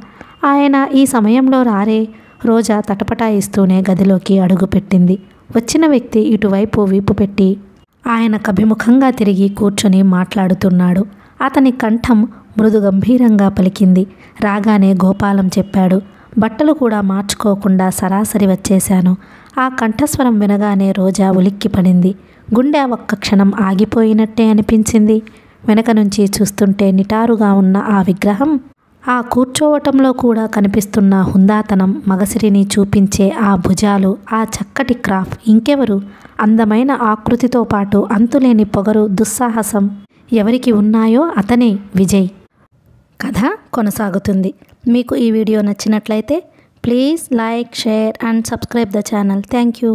ఆయన ఈ సమయంలో రారే. రోజా తటపటాయిస్తూనే గదిలోకి అడుగుపెట్టింది. వచ్చిన వ్యక్తి ఇటువైపు వీపు పెట్టి ఆయనకు అభిముఖంగా తిరిగి కూర్చొని మాట్లాడుతున్నాడు. అతని కంఠం మృదు గంభీరంగా పలికింది. రాగానే గోపాలం చెప్పాడు. బట్టలు కూడా మార్చుకోకుండా సరాసరి వచ్చేశాను. ఆ కంఠస్వరం వినగానే రోజా ఉలిక్కిపడింది. గుండె ఒక్క క్షణం ఆగిపోయినట్టే అనిపించింది. వెనక నుంచి చూస్తుంటే నిటారుగా ఉన్న ఆ విగ్రహం, ఆ కూర్చోవటంలో కూడా కనిపిస్తున్న హుందాతనం, మగసిరిని చూపించే ఆ భుజాలు, ఆ చక్కటి క్రాఫ్ ఇంకెవరు? అందమైన ఆకృతితో పాటు అంతులేని పొగరు, దుస్సాహసం ఎవరికి ఉన్నాయో అతనే విజయ్. కథ కొనసాగుతుంది. మీకు ఈ వీడియో నచ్చినట్లయితే please like, share and subscribe the channel. Thank you.